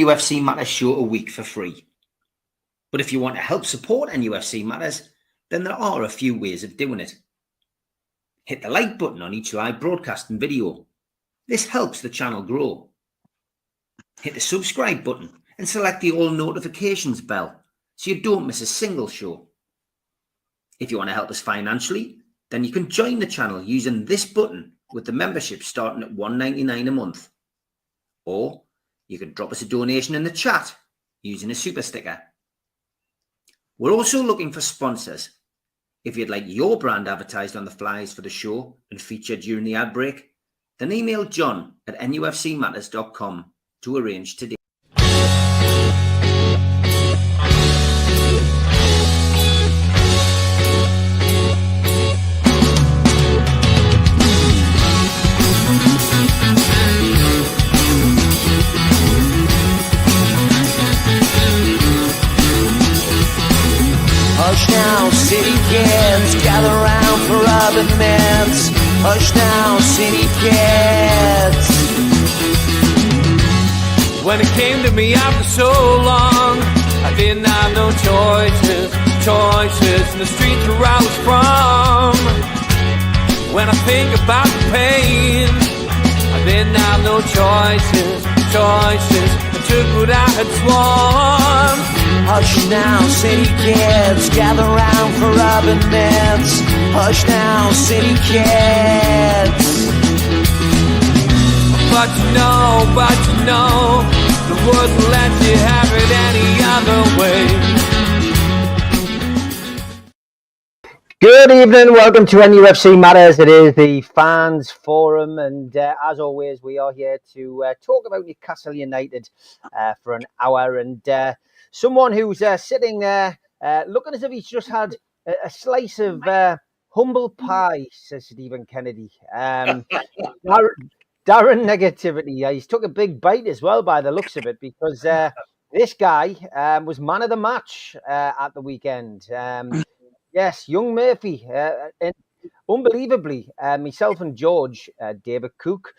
NUFC Matters show a week for free. But if you want to help support NUFC Matters, then there are a few ways of doing it. Hit the like button on each live broadcast and video. This helps the channel grow. Hit the subscribe button and select the all notifications bell so you don't miss a single show. If you want to help us financially, then you can join the channel using this button with the membership starting at $1.99 a month. Or you can drop us a donation in the chat using a super sticker. We're also looking for sponsors. If you'd like your brand advertised on the flyers for the show and featured during the ad break, then email John at nufcmatters.com to arrange today. Hush now, city kids, gather round for other mints. Hush now, city kids. When it came to me after so long, I didn't have no choices in the streets where I was from. When I think about the pain, I didn't have no choices, I took what I had sworn. Hush now, city kids, gather round for rubbing mitts. Hush now, city kids. But you know, the wouldn't let you have it any other way. Good evening, welcome to NUFC Matters. It is the fans forum, and as always, we are here to talk about Newcastle United for an hour. And someone who's sitting there looking as if he's just had a slice of humble pie, says Stephen Kennedy. Darren Negativity, he's took a big bite as well by the looks of it, because this guy was man of the match at the weekend. Yes, young Murphy, and unbelievably, myself and George, David Cook,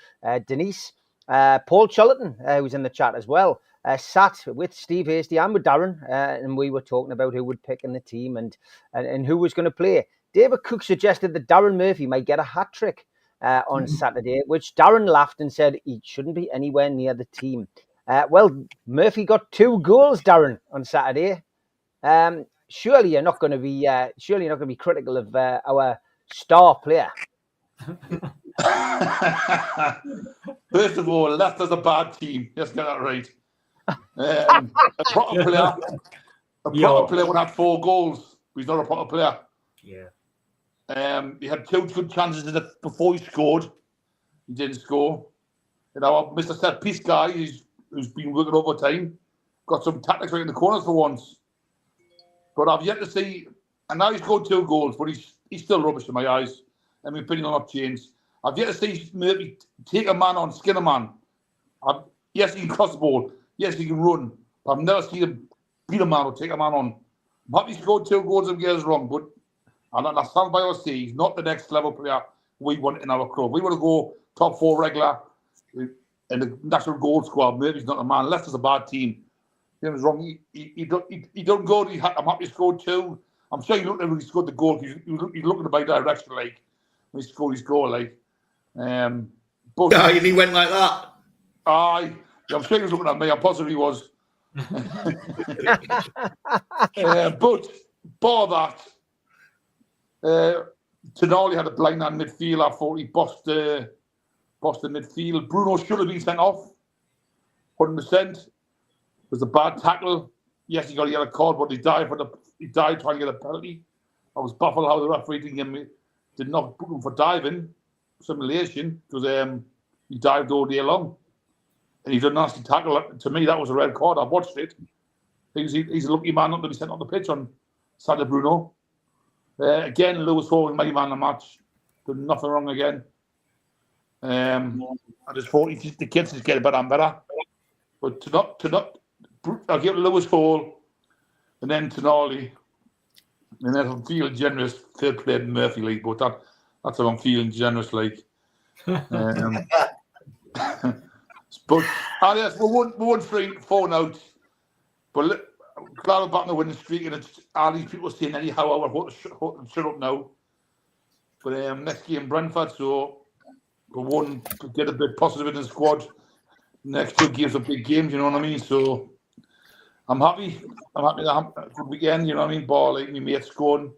Denise, Paul Chollerton, who's in the chat as well, sat with Steve Hasty and with Darren, and we were talking about who would pick in the team and who was going to play. David Cook suggested that Darren Murphy might get a hat-trick on Saturday, which Darren laughed and said he shouldn't be anywhere near the team. Well, Murphy got 2 goals, Darren, on Saturday. Surely you're not going to be critical of our star player. First of all, Leicester's a bad team. Let's get that right. A proper player would have 4 goals. He's not a proper player. Yeah. He had 2 good chances before he scored. He didn't score. You know, Mr. Set Piece guy, who's been working overtime, got some tactics right in the corners for once. But I've yet to see, and now he's scored 2 goals, but he's still rubbish in my eyes, and my opinion will not change. I've yet to see Murphy take a man on, skin a man. Yes, he can cross the ball. Yes, he can run. But I've never seen him beat a man or take a man on. I'm happy he scored 2 goals and years wrong, but I stand by what I say. He's not the next level player we want in our club. We want to go top 4 regular in the national goal squad. Murphy's not a man. Leicester's a bad team. He was wrong. He don't go. I'm happy he scored 2. I'm sure he looked at when he scored the goal. He's looking in the right direction, like when he scored his goal, like. But And he went like that. I'm sure he was looking at me. I'm positive he was. But bar that, Tonali had a blind on midfield. I thought he bossed the midfield. Bruno should have been sent off, 100%. It was a bad tackle. Yes, he got a yellow card, but he died trying to get a penalty. I was baffled how the referee did not book him for diving, simulation, because he dived all day long. And he did a nasty tackle. To me, that was a red card. I watched it. He's a lucky man not to be sent on the pitch on Saturday, Bruno. Again, Lewis Hall, my man of the match. Did nothing wrong again. I just thought the kids just get better and better. But to not, I'll give Lewis Hall and then Tonali. And then I'm feeling generous, fair play to Murphy League, but that's how I'm feeling generous, like. But yes, we won 3-4 now. But glad we're back in the winning streak, and it's all these people saying anyhow, I hope to shut up now. But next game, Brentford, so we won to get a bit positive in the squad. Next 2 games are big games, you know what I mean? So I'm happy. I'm happy to have a good weekend, you know what I mean? Ball, like, my mates scoring.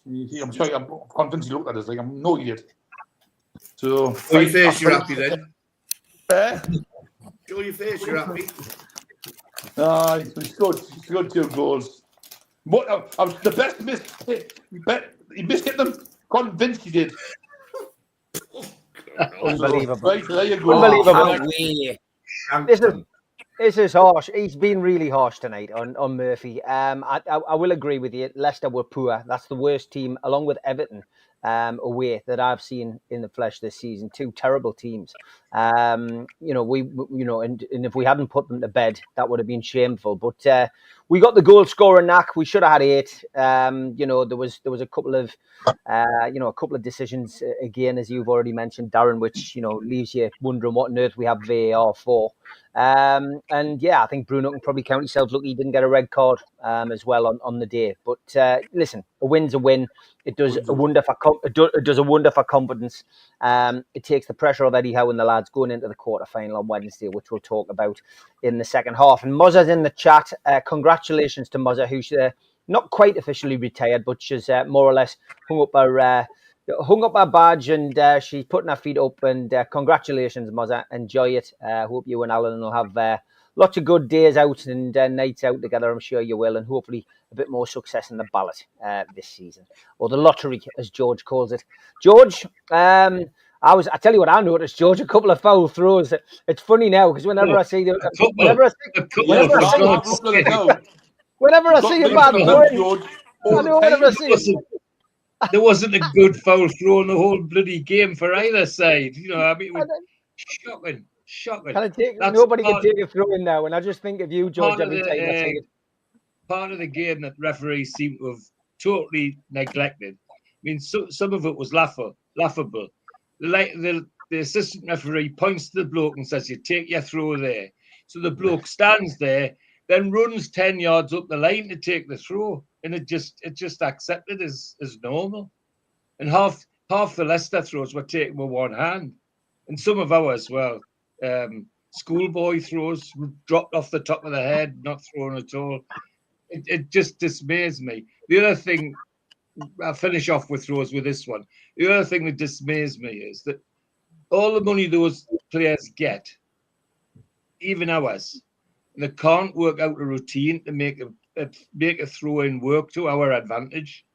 I'm sure I'm convinced he looked at us like I'm no idiot. So, Show your face, you're happy then. Eh? Show your face, you're happy. He scored 2 goals. But I was the best miss. He missed hit them. Convinced he did. Unbelievable. Right, there you go. Unbelievable. This is harsh. He's been really harsh tonight on Murphy. I will agree with you. Leicester were poor. That's the worst team, along with Everton, away that I've seen in the flesh this season. 2 terrible teams. And if we hadn't put them to bed, that would have been shameful. But we got the goal scoring knack. We should have had 8. There was a couple of a couple of decisions again, as you've already mentioned, Darren, which leaves you wondering what on earth we have VAR for. And yeah, I think Bruno can probably count himself lucky he didn't get a red card as well on the day. But listen, a win's a win. It does a wonder for confidence. It takes the pressure off Eddie Howe and the lads going into the quarterfinal on Wednesday, which we'll talk about in the second half. And Mozza's in the chat. Congratulations to Mozza, who's not quite officially retired, but she's more or less hung up her badge and she's putting her feet up. And congratulations, Mozza. Enjoy it. Hope you and Alan will have lots of good days out and nights out together. I'm sure you will. And hopefully a bit more success in the ballot this season, or the lottery, as George calls it. George, I tell you what I noticed, George, a couple of foul throws. It's funny now because whenever I see a bad throw, there wasn't a good foul throw in the whole bloody game for either side. I mean, it was shocking. Nobody can take a throw in now, and I just think of you, George, every time I see it. Part of the game that referees seem to have totally neglected. I mean, some of it was laughable. The assistant referee points to the bloke and says, "You take your throw there." So the bloke stands there, then runs 10 yards up the line to take the throw, and it just accepted as normal. And half the Leicester throws were taken with one hand, and some of ours, well, schoolboy throws dropped off the top of the head, not thrown at all. It just dismays me. The other thing, I'll finish off with throws with this one. The other thing that dismays me is that all the money those players get, even ours, they can't work out a routine to make a throw-in work to our advantage.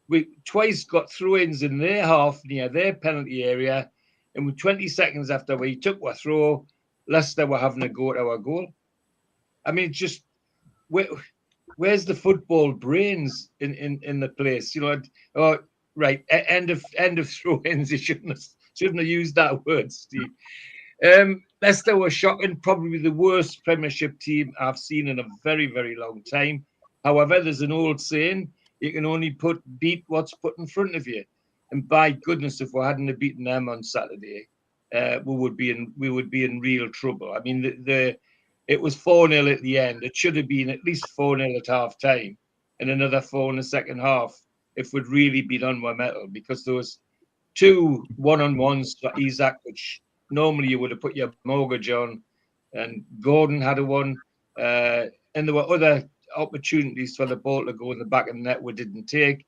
We twice got throw-ins in their half near their penalty area, and with 20 seconds after we took our throw, Leicester were having a go at our goal. I mean, just where's the football brains in the place? Right. End of throw-ins. You shouldn't have used that word, Steve. Leicester were shocking, probably the worst Premiership team I've seen in a very, very long time. However, there's an old saying: you can only beat what's put in front of you. And by goodness, if we hadn't beaten them on Saturday, we would be in real trouble. I mean, it was 4-0 at the end. It should have been at least 4-0 at half time and another 4 in the second half if we'd really been on our mettle, because there was 2 one-on-ones for Isaac, which normally you would have put your mortgage on, and Gordon had a one, and there were other opportunities for the ball to go in the back of the net we didn't take.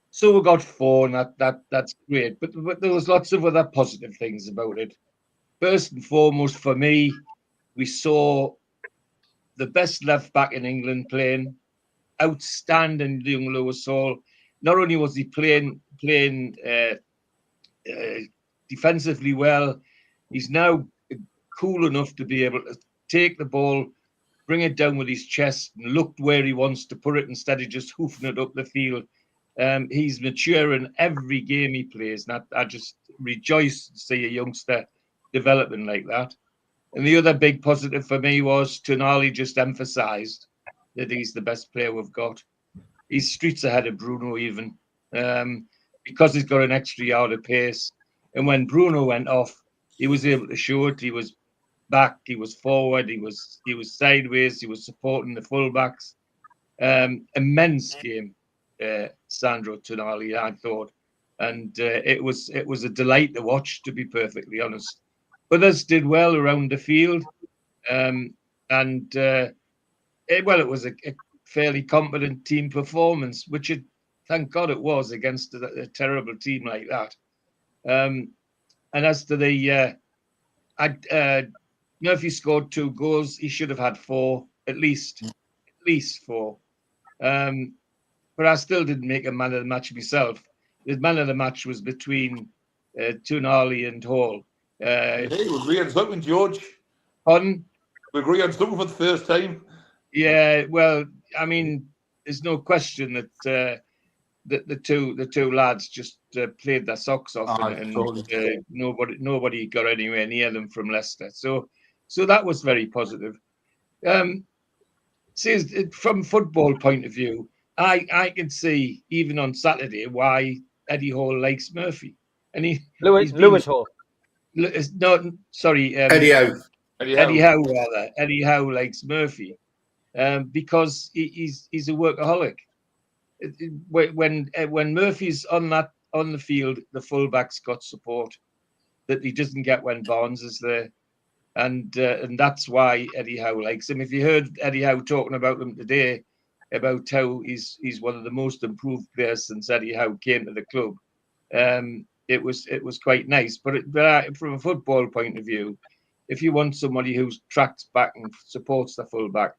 So we got 4, and that's great. But there was lots of other positive things about it. First and foremost, for me, we saw the best left back in England playing. Outstanding young Lewis Hall. Not only was he playing defensively well, he's now cool enough to be able to take the ball, bring it down with his chest, and look where he wants to put it instead of just hoofing it up the field. He's mature in every game he plays, and I just rejoice to see a youngster developing like that. And the other big positive for me was Tonali just emphasised that he's the best player we've got. He's streets ahead of Bruno even, because he's got an extra yard of pace. And when Bruno went off, he was able to show it. He was back, he was forward, he was sideways, he was supporting the fullbacks. Immense game, Sandro Tonali, I thought, and it was a delight to watch, to be perfectly honest. Others did well around the field, and it was a fairly competent team performance, which thank God it was against a terrible team like that. And as to the, Murphy scored 2 goals. He should have had 4, at least 4. But I still didn't make a man of the match myself. The man of the match was between Tonali and Hall. Hey, we agree on something, George. Pardon? We agree on something for the first time. Yeah, well, I mean, there's no question that the two lads just played their socks off, and nobody got anywhere near them from Leicester. So that was very positive. See, from football point of view, I can see even on Saturday why Eddie Hall likes Murphy, and Lewis Hall. No, sorry, Eddie Howe. Eddie Howe rather. Eddie Howe likes Murphy because he's a workaholic. When Murphy's on the field, the fullbacks got support that he doesn't get when Barnes is there, and that's why Eddie Howe likes him. If you heard Eddie Howe talking about him today, about how he's one of the most improved players since Eddie Howe came to the club, it was quite nice. But from a football point of view, if you want somebody who tracks back and supports the fullback,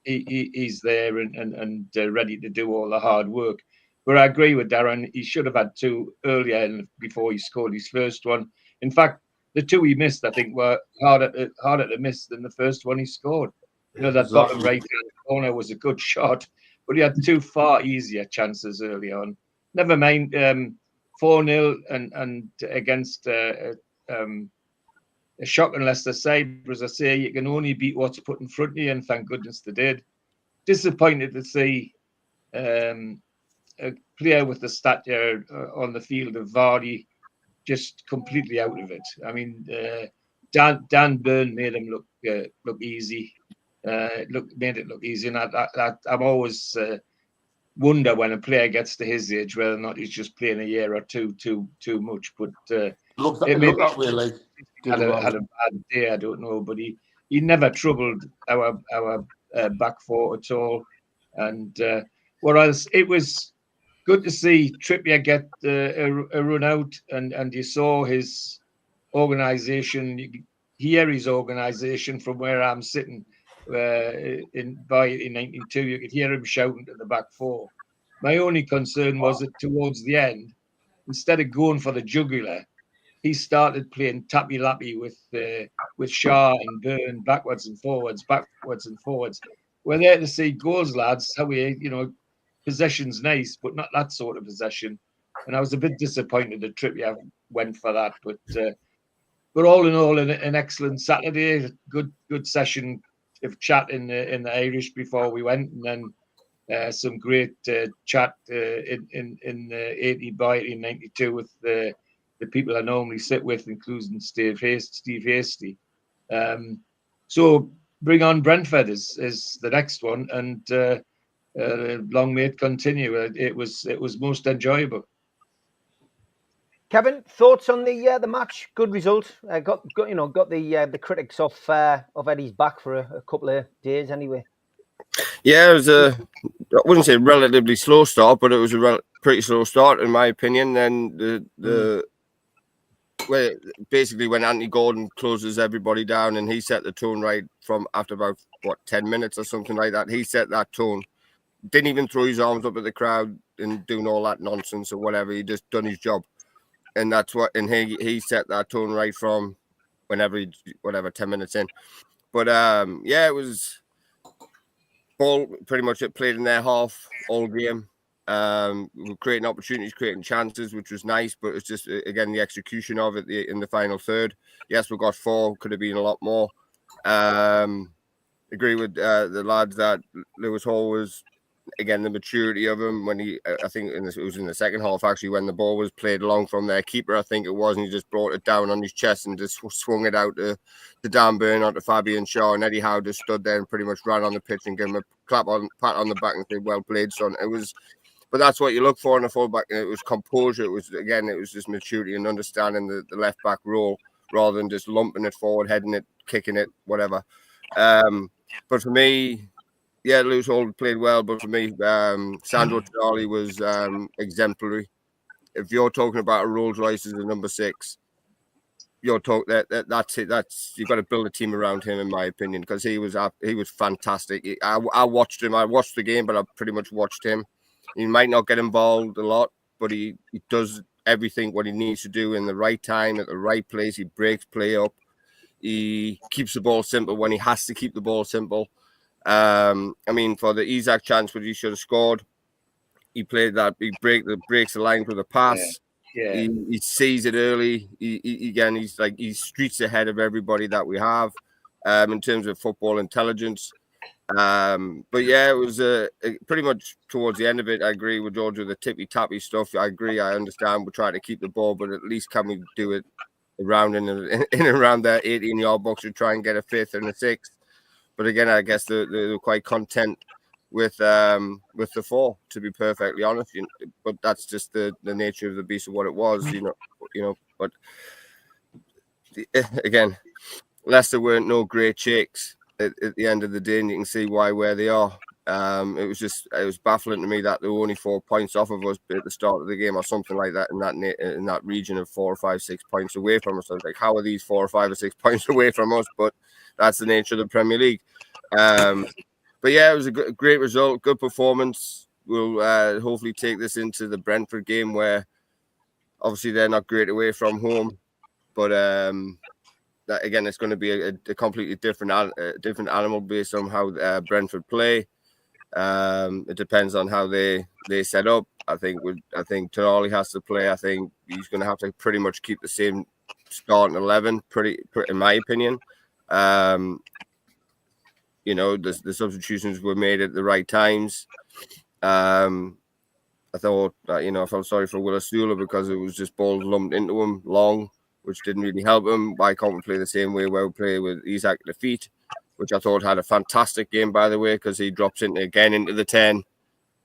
he's there and ready to do all the hard work. But I agree with Darren. He should have had 2 earlier before he scored his first one. In fact, the 2 he missed, I think, were harder to miss than the first one he scored. That bottom right-hand corner was a good shot, but he had 2 far easier chances early on. Never mind 4-0 and against a shocking Leicester side. As I say, you can only beat what's put in front of you, and thank goodness they did. Disappointed to see a player with the stature on the field of Vardy just completely out of it. I mean, Dan Burn made him look easy. Made it look easy, and I'm always wonder when a player gets to his age whether or not he's just playing a year or two too much. But it looked that way, like had a bad day. I don't know, but he never troubled our back four at all. And whereas it was good to see Trippier get a run out, and you saw his organisation. You hear his organisation from where I'm sitting. In 92, you could hear him shouting to the back four. My only concern was that towards the end, instead of going for the jugular, he started playing tappy lappy with Shaw and Byrne backwards and forwards. We're there to see goals, lads. How possession's nice, but not that sort of possession. And I was a bit disappointed that Trippier went for that. But all in all, an excellent Saturday. Good session of chat in the Irish before we went, and then some great chat in 80 by 92 with the people I normally sit with, including Steve Hasty. So bring on Brentford is the next one, and long may it continue. It was most enjoyable. Kevin, thoughts on the match? Good result. Got the critics off Eddie's back for a couple of days anyway. Yeah, it was I wouldn't say relatively slow start, but it was a pretty slow start in my opinion. Then basically when Anthony Gordon closes everybody down and he set the tone right from after about 10 minutes or something like that. He set that tone. Didn't even throw his arms up at the crowd and doing all that nonsense or whatever. He just done his job. And that's what, and he set that tone right from whenever 10 minutes in. But it was ball pretty much played in their half all game. We were creating opportunities, creating chances, which was nice, but it's just again the execution of it in the final third. Yes, we got 4, could have been a lot more. Agree with the lads that Lewis Hall was again, the maturity of him when I think it was in the second half, actually, when the ball was played along from their keeper, I think it was, and he just brought it down on his chest and just swung it out to Dan Burn, onto Fabian Shaw, and Eddie Howe just stood there and pretty much ran on the pitch and gave him a pat on the back and said, well played, son. But that's what you look for in a fullback. And it was composure. It was just maturity and understanding the left back role rather than just lumping it forward, heading it, kicking it, whatever. But for me, yeah, Lewis Hall played well. But for me, Sandro Tonali was exemplary. If you're talking about a Rolls Royce as a number 6, you're talking that's it. You've got to build a team around him, in my opinion, because he was fantastic. I watched him. I watched the game, but I pretty much watched him. He might not get involved a lot, but he does everything what he needs to do in the right time, at the right place. He breaks play up. He keeps the ball simple when he has to keep the ball simple. I mean, for the Isak chance where he should have scored, he played that. He breaks the line with a pass. Yeah. He sees it early. He's streets ahead of everybody that we have in terms of football intelligence. But yeah, it was pretty much towards the end of it. I agree with George with the tippy-tappy stuff. I agree. I understand. We're trying to keep the ball, but at least can we do it around in around that 18-yard box to try and get a 5th and a 6th? But again, I guess they're quite content with the 4, to be perfectly honest. But that's just the nature of the beast of what it was, you know. But again, Leicester weren't no great shakes at the end of the day, and you can see where they are. It was baffling to me that they were only 4 points off of us at the start of the game, or something like that, in that region of 4 or 5, 6 points away from us. I was like, how are these 4 or 5 or 6 points away from us? But that's the nature of the Premier League. But yeah, it was a great result, good performance. We'll hopefully take this into the Brentford game, where obviously they're not great away from home, but that again, it's going to be a completely different animal based on how Brentford play. It depends on how they set up. I think Tonali has to play. I think he's going to have to pretty much keep the same starting 11, pretty in my opinion. You know, the substitutions were made at the right times. I thought that, I felt sorry for Willis Sula because it was just balls lumped into him long, which didn't really help him. Why can't we play the same way where we play with Isak at the feet, which I thought had a fantastic game, by the way, because he drops into the 10,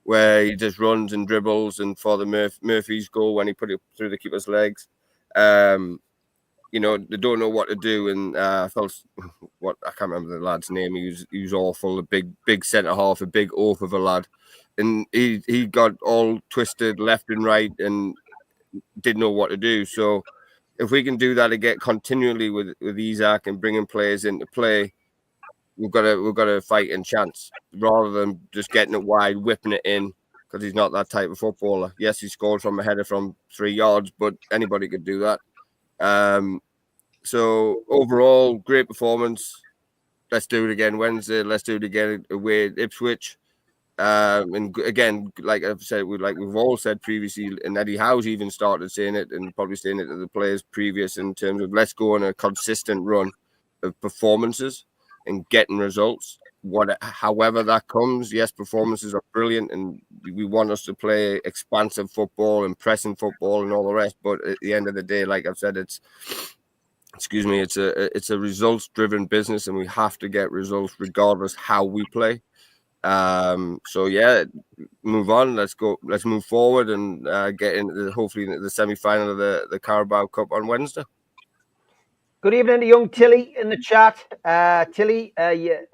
where he just runs and dribbles, and for the Murphy's goal when he put it through the keeper's legs. They don't know what to do, and I felt I can't remember the lad's name. He was awful, a big centre half, a big oaf of a lad, and he got all twisted left and right and didn't know what to do. So if we can do that again continually with Isak and bringing players into play, we've got a fighting chance rather than just getting it wide, whipping it in, because he's not that type of footballer. Yes, he scored from a header from 3 yards, but anybody could do that. So overall, great performance. Let's do it again Wednesday. Let's do it again away at Ipswich. And again, like I've said, we've all said previously, and Eddie Howe's even started saying it, and probably saying it to the players previous, in terms of let's go on a consistent run of performances and getting results. However that comes, yes, performances are brilliant, and we want us to play expansive football and pressing football and all the rest. But at the end of the day, like I've said, it's a results-driven business, and we have to get results regardless how we play. So yeah, move on. Let's go. Let's move forward and get into hopefully the semi-final of the Carabao Cup on Wednesday. Good evening to young Tilly in the chat. Tilly,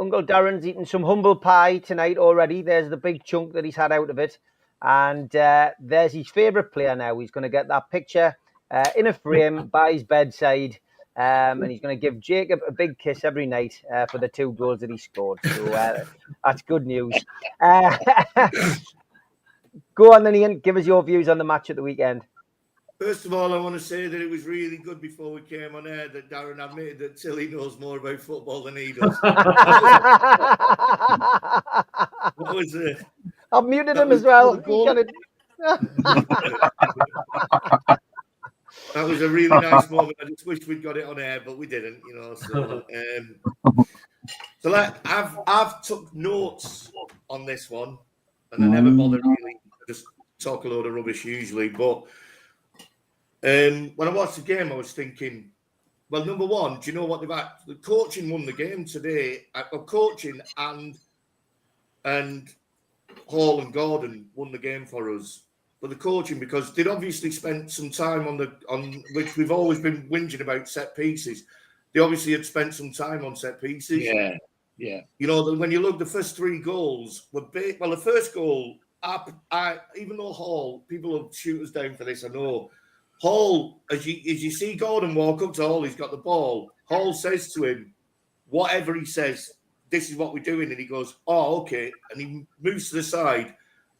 Uncle Darren's eating some humble pie tonight already. There's the big chunk that he's had out of it. And there's his favourite player now. He's going to get that picture in a frame by his bedside. And he's going to give Jacob a big kiss every night for the 2 goals that he scored. So that's good news. Go on then, Ian. Give us your views on the match at the weekend. First of all, I want to say that it was really good before we came on air that Darren admitted that Tilly knows more about football than he does. I've muted him as well. That was a really nice moment. I just wish we'd got it on air, but we didn't, So I've took notes on this one, and I never bother really. I just talk a load of rubbish usually. But when I watched the game, I was thinking, well, number one, do you know what they've had? The coaching won the game today. Coaching and Hall and Gordon won the game for us. But the coaching, because they'd obviously spent some time on which we've always been whinging about set pieces. They obviously had spent some time on set pieces. Yeah. You know, when you look, the first 3 goals were big. Well, the first goal, even though Hall, people will shoot us down for this, I know. Hall, as you see Gordon walk up to Hall, he's got the ball. Hall says to him, whatever he says, this is what we're doing. And he goes, oh, okay. And he moves to the side.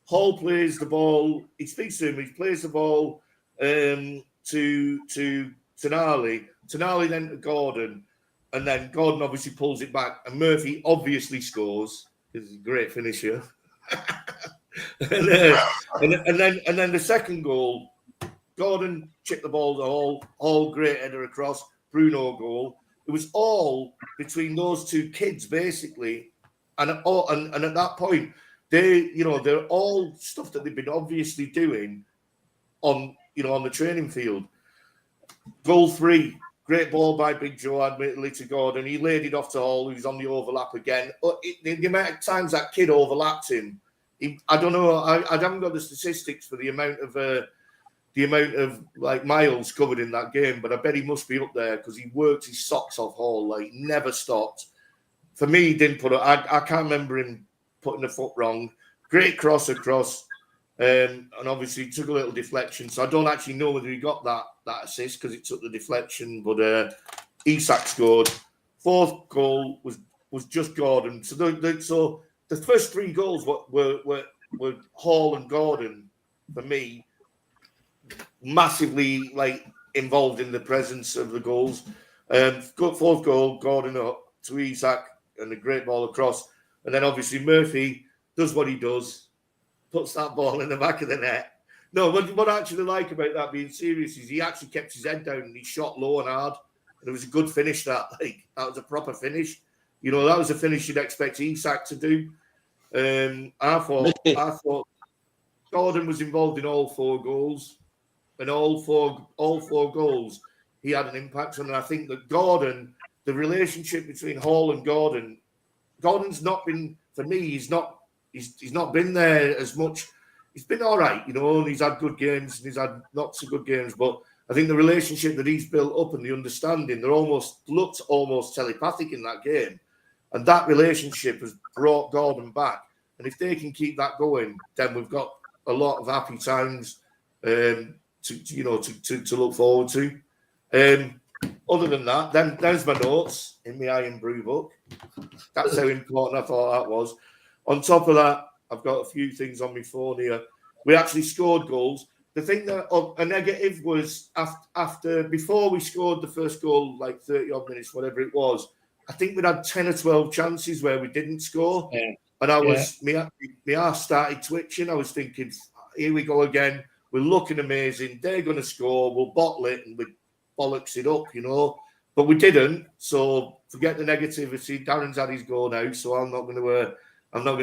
Hall plays the ball. He speaks to him. He plays the ball to Tonali. Tonali then to Gordon. And then Gordon obviously pulls it back. And Murphy obviously scores. He's a great finisher. and then the second goal, Gordon chipped the ball to Hall. Hall, great header across. Bruno goal. It was all between those 2 kids, basically. And at that point, they're all stuff that they've been obviously doing on the training field. Goal 3, great ball by Big Joe, admittedly, to Gordon. He laid it off to Hall, who's on the overlap again. The amount of times that kid overlapped him, I don't know. I haven't got the statistics for the amount of like miles covered in that game, but I bet he must be up there because he worked his socks off Hall, like never stopped. For me, he didn't put it. I can't remember him putting the foot wrong. Great cross across, and obviously took a little deflection. So I don't actually know whether he got that assist because it took the deflection. But Isak scored. 4th goal was just Gordon. So the first 3 goals were Hall and Gordon for me, massively like involved in the presence of the goals. 4th goal, Gordon up to Isak and a great ball across. And then obviously Murphy does what he does, puts that ball in the back of the net. No, what I actually like about that, being serious, is he actually kept his head down and he shot low and hard. And it was a good finish. That was a proper finish. You know, that was a finish you'd expect Isak to do. I thought Gordon was involved in all 4 goals. And all four goals, he had an impact on. And I think that Gordon, the relationship between Hall and Gordon's not been, for me, he's not been there as much. He's been all right, you know, and he's had good games and he's had not so good games. But I think the relationship that he's built up and the understanding, looked almost telepathic in that game. And that relationship has brought Gordon back. And if they can keep that going, then we've got a lot of happy times to look forward to. Other than that, then there's my notes in my Iron Brew book. That's how important I thought that was. On top of that, I've got a few things on my phone here. We actually scored goals. The thing that a negative was before we scored the first goal, like 30 odd minutes, whatever it was, I think we'd had 10 or 12 chances where we didn't score. Yeah. And my arse started twitching. I was thinking, here we go again. We're looking amazing. They're going to score. We'll bottle it and we bollocks it up, you know. But we didn't. So forget the negativity. Darren's had his goal now, so I'm not going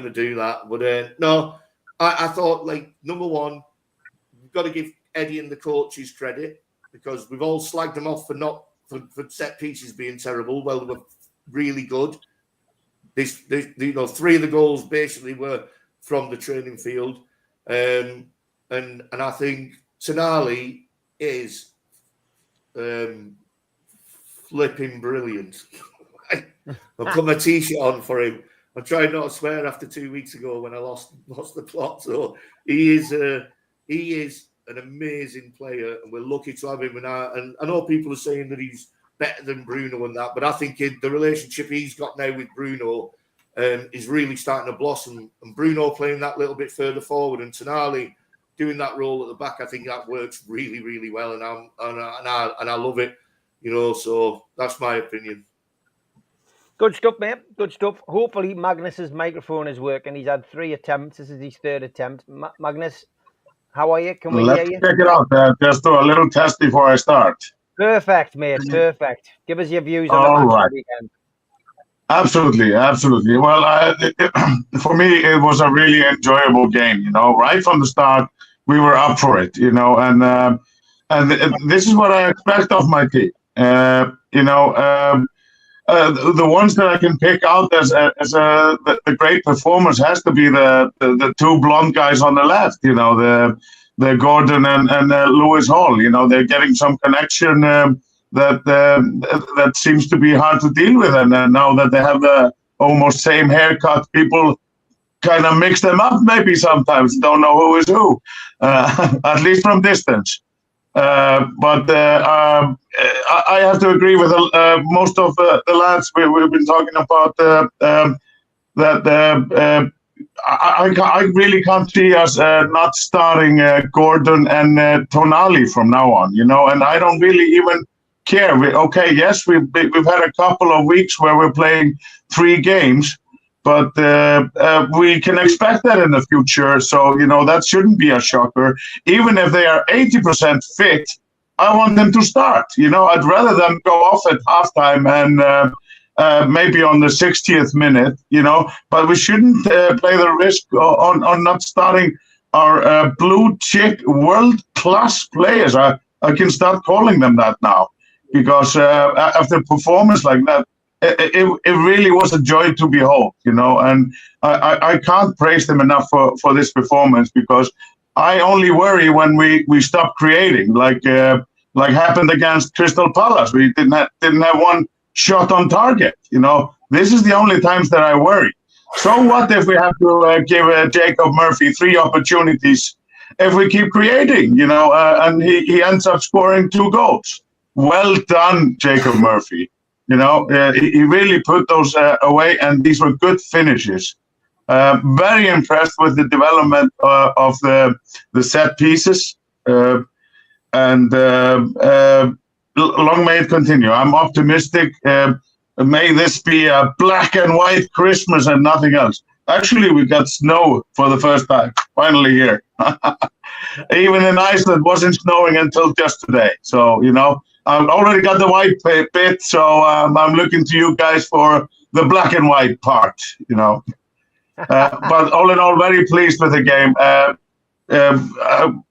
to do that. But no, I thought, like, number one, we've got to give Eddie and the coaches credit because we've all slagged them off for set pieces being terrible. Well, they were really good. Three of the goals basically were from the training field. And I think Tonali is flipping brilliant. I put my t-shirt on for him. I tried not to swear after 2 weeks ago when I lost the plot. So he is an amazing player, and we're lucky to have him. And I know people are saying that he's better than Bruno and that, but I think the relationship he's got now with Bruno is really starting to blossom. And Bruno playing that little bit further forward, and Tonali doing that role at the back, I think that works really, really well, and I love it. You know, so that's my opinion. Good stuff, mate. Good stuff. Hopefully Magnus's microphone is working. He's had 3 attempts. This is his 3rd attempt. Magnus, how are you? Can we hear you? Let's check it out. Just do a little test before I start. Perfect, mate. Perfect. Give us your views on the match weekend. Absolutely. Well, for me, it was a really enjoyable game. Right from the start, we were up for it. And this is what I expect of my team. The ones that I can pick out as the great performers has to be the two blonde guys on the left. The Gordon and Lewis Hall. They're getting some connection. That seems to be hard to deal with, and now that they have the almost same haircut, people kind of mix them up. Maybe sometimes don't know who is who, at least from distance. But I have to agree with most of the lads we've been talking about. I really can't see us not starting Gordon and Tonali from now on. And I don't really even care. Yes, we've had a couple of weeks where we're playing 3 games, but we can expect that in the future. So that shouldn't be a shocker. Even if they are 80% fit, I want them to start. I'd rather them go off at halftime and maybe on the 60th minute. But we shouldn't play the risk on not starting our blue chip world class players. I can start calling them that now. Because after a performance like that, it really was a joy to behold, and I can't praise them enough for this performance, because I only worry when we stop creating, like happened against Crystal Palace. We didn't have one shot on target. This is the only times that I worry. So what if we have to give Jacob Murphy 3 opportunities if we keep creating, and he ends up scoring 2 goals? Well done, Jacob Murphy. He really put those away, and these were good finishes. Very impressed with the development of the set pieces, and long may it continue. I'm optimistic. May this be a black and white Christmas and nothing else. Actually, we got snow for the first time, finally here. Even in Iceland, it wasn't snowing until just today. So, I've already got the white bit, so I'm looking to you guys for the black and white part, But all in all, very pleased with the game. I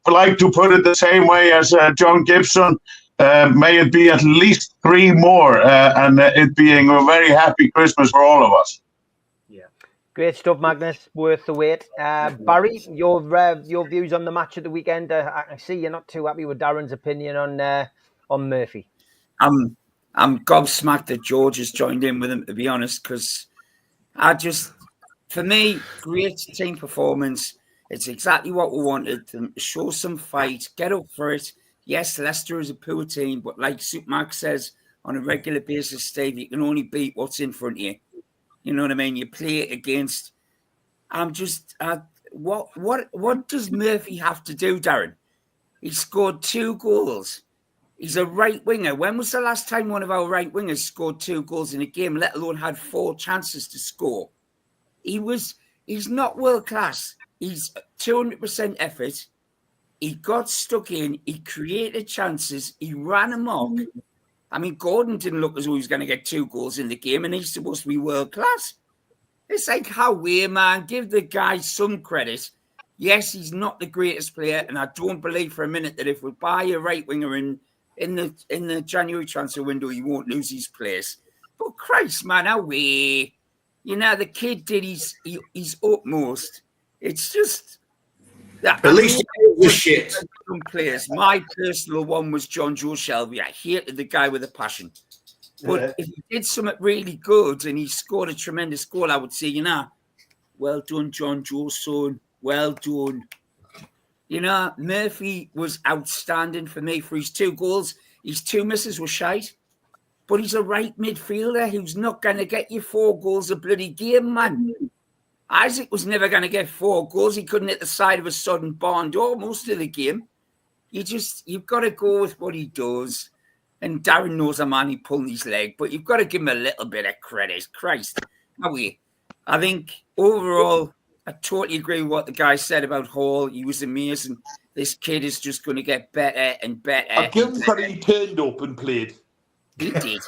like to put it the same way as John Gibson. May it be at least 3 more, and it being a very happy Christmas for all of us. Yeah, great stuff, Magnus. Worth the wait. Barry, your views on the match at the weekend. I see you're not too happy with Darren's opinion on Murphy. I'm gobsmacked that George has joined in with him, to be honest, because for me, great team performance. It's exactly what we wanted. To show some fight, get up for it. Yes, Leicester is a poor team, but like Supermark says on a regular basis, Steve, you can only beat what's in front of you. You know what I mean? You play it against. What does Murphy have to do, Darren? He scored 2 goals. He's a right winger. When was the last time one of our right wingers scored 2 goals in a game, let alone had 4 chances to score? He's not world class. He's 200% effort. He got stuck in. He created chances. He ran amok. I mean, Gordon didn't look as though he was going to get 2 goals in the game, and he's supposed to be world class. It's like, how weird, man. Give the guy some credit. Yes, he's not the greatest player, and I don't believe for a minute that if we buy a right winger in the January transfer window, he won't lose his place. But Christ, man, how weird. The kid did his utmost. It's just that. At least it was shit. Some players. My personal one was John Joe Shelby. I hated the guy with a passion. But if he did something really good and he scored a tremendous goal, I would say, well done, John Joe, son. Well done. Murphy was outstanding for me for his 2 goals. His 2 misses were shite. But he's a right midfielder who's not going to get you 4 goals a bloody game, man. Isaac was never going to get 4 goals. He couldn't hit the side of a sudden barn door most of the game. You've got to go with what he does. And Darren knows a man, he pulled his leg, but you've got to give him a little bit of credit. Christ. I think overall, I totally agree with what the guy said about Hall. He was amazing. This kid is just going to get better and better. I give him credit, he turned up and played. He did.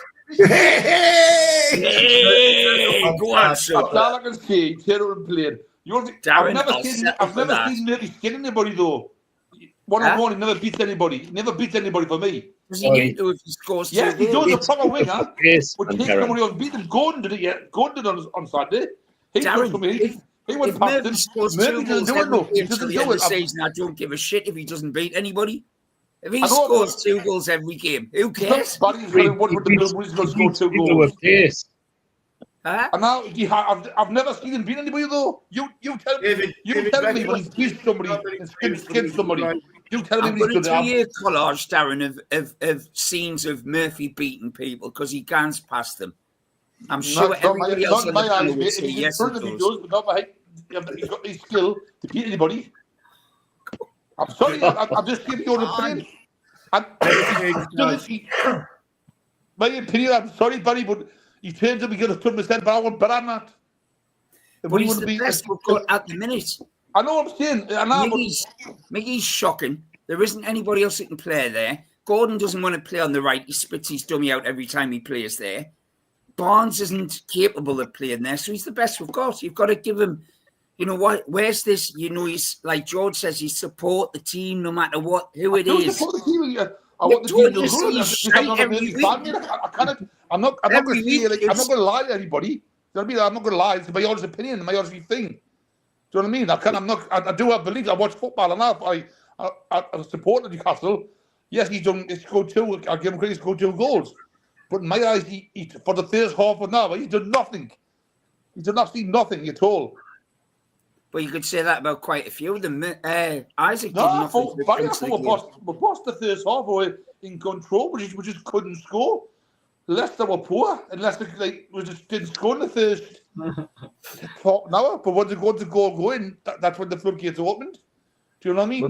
Hey, go on, That's son. all I can say. Tear up and played. Darren, I've never seen Murphy skin anybody though. One on one, he never beats anybody. He never beats anybody for me. Does he need to if he scores Yes, two he goals? does a proper winger. Yes, Would take somebody else beat him. Gordon did it. Yeah, Gordon did it on Saturday. He Darren, took me. He went if past Murphy him. scores Murphy two doesn't goals do it. every No, he game till doesn't the end do of the it. season, I don't give a shit if he doesn't beat anybody. If he I know, scores but- 2 goals every game, who cares? Barry's going to watch with the Blue Bulls. He's going to score 2 goals. Huh? And now I've never seen him beat anybody though. You tell me. You tell me when he's beat somebody and skinned somebody. You tell me I'm when going he's to done do it. you a collage, Darren, of scenes of Murphy beating people because he gans past them. I'm sure everybody else on the panel would say yes, he He does. does, but not my. He's got the skill to beat anybody. I'm sorry, I'm just giving you your opinion. My opinion, I'm sorry, Barry, but he turns up, he gets 100%, but I want better than that. But he's the best we've got at the minute. I know what I'm saying. Mickey's shocking. There isn't anybody else that can play there. Gordon doesn't want to play on the right. He spits his dummy out every time he plays there. Barnes isn't capable of playing there, so he's the best we've got. You've got to give him, you know what? Where's this? You know, he's like George says, he support the team no matter what, who it is. Support the team. I want the team to good. I'm not going to lie to anybody. You know what I mean? I'm not going to lie. It's my honest opinion, my honest thing. Do you know what I mean? I do have beliefs. I watch football enough. I support Newcastle. Yes, he scored 2. I'll give him credit. He scored 2 goals. But in my eyes, he for the first half of an hour, he's done nothing. He's done absolutely nothing at all. But you could say that about quite a few of them. Isaac did No, nothing. we lost the first half. We were in control, we just couldn't score. Leicester were poor, and Leicester we just didn't score in the first half an hour. But once the goal go in, that's when the floodgates opened. Do you know what I mean?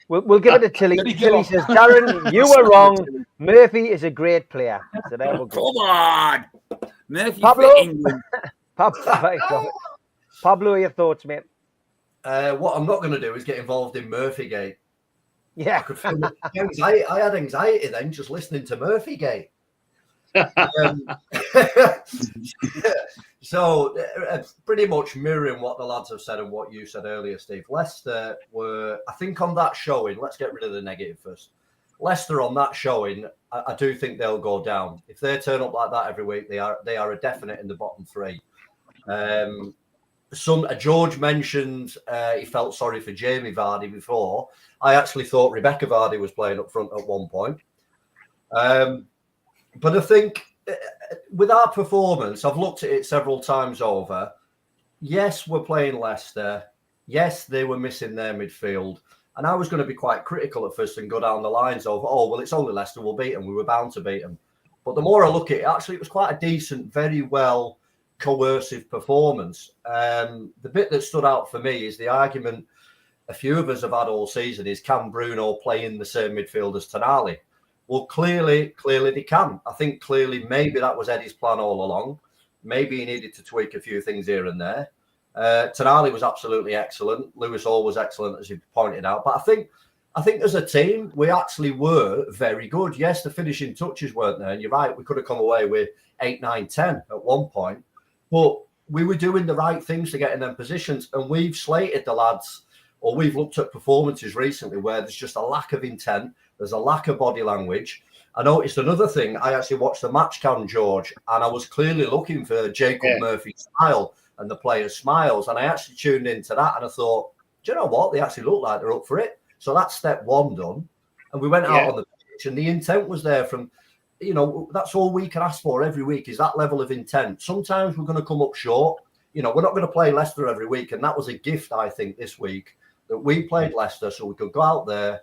We'll give it to Tilly. Tilly says, Darren, you were wrong. Murphy is a great player. So there we go. Come on. Murphy Pablo, for England. Pablo, your thoughts, mate? What I'm not going to do is get involved in Murphy Gate. Yeah. I could feel I had anxiety then just listening to Murphy Gate. So pretty much mirroring what the lads have said and what you said earlier, Steve. Leicester were, I think, on that showing. Let's get rid of the negative first. Leicester on that showing, I do think they'll go down if they turn up like that every week. They are a definite in the bottom 3. George mentioned he felt sorry for Jamie Vardy before. I actually thought Rebecca Vardy was playing up front at one point. But I think with our performance, I've looked at it several times over. Yes, we're playing Leicester. Yes, they were missing their midfield. And I was going to be quite critical at first and go down the lines of, oh, well, it's only Leicester, we'll beat them. We were bound to beat them. But the more I look at it, actually, it was quite a decent, very well coercive performance. The bit that stood out for me is the argument a few of us have had all season is, can Bruno play in the same midfield as Tonali? Well, clearly they can. I think clearly maybe that was Eddie's plan all along. Maybe he needed to tweak a few things here and there. Tonali was absolutely excellent. Lewis Hall was excellent, as you pointed out. But I think as a team, we actually were very good. Yes, the finishing touches weren't there. And you're right, we could have come away with 8, 9, 10 at one point. But we were doing the right things to get in them positions. And we've slated the lads, or we've looked at performances recently where there's just a lack of intent. There's a lack of body language. I noticed another thing. I actually watched the match cam, George, and I was clearly looking for Jacob Murphy's smile and the players' smiles. And I actually tuned into that and I thought, do you know what? They actually look like they're up for it. So that's step 1 done. And we went out on the pitch and the intent was there from, that's all we can ask for every week is that level of intent. Sometimes we're going to come up short. We're not going to play Leicester every week. And that was a gift, I think, this week that we played Leicester so we could go out there,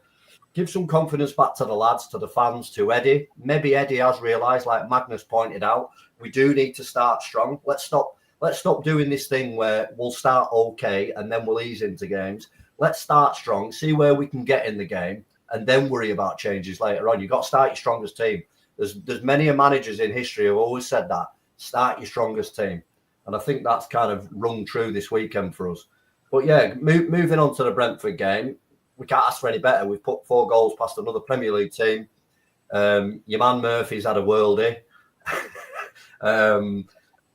give some confidence back to the lads, to the fans, to Eddie. Maybe Eddie has realised, like Magnus pointed out, we do need to start strong. Let's stop doing this thing where we'll start okay and then we'll ease into games. Let's start strong, see where we can get in the game, and then worry about changes later on. You've got to start your strongest team. There's many managers in history who have always said that. Start your strongest team. And I think that's kind of rung true this weekend for us. But yeah, moving on to the Brentford game, we can't ask for any better. We've put 4 goals past another Premier League team. Your man Murphy's had a worldie.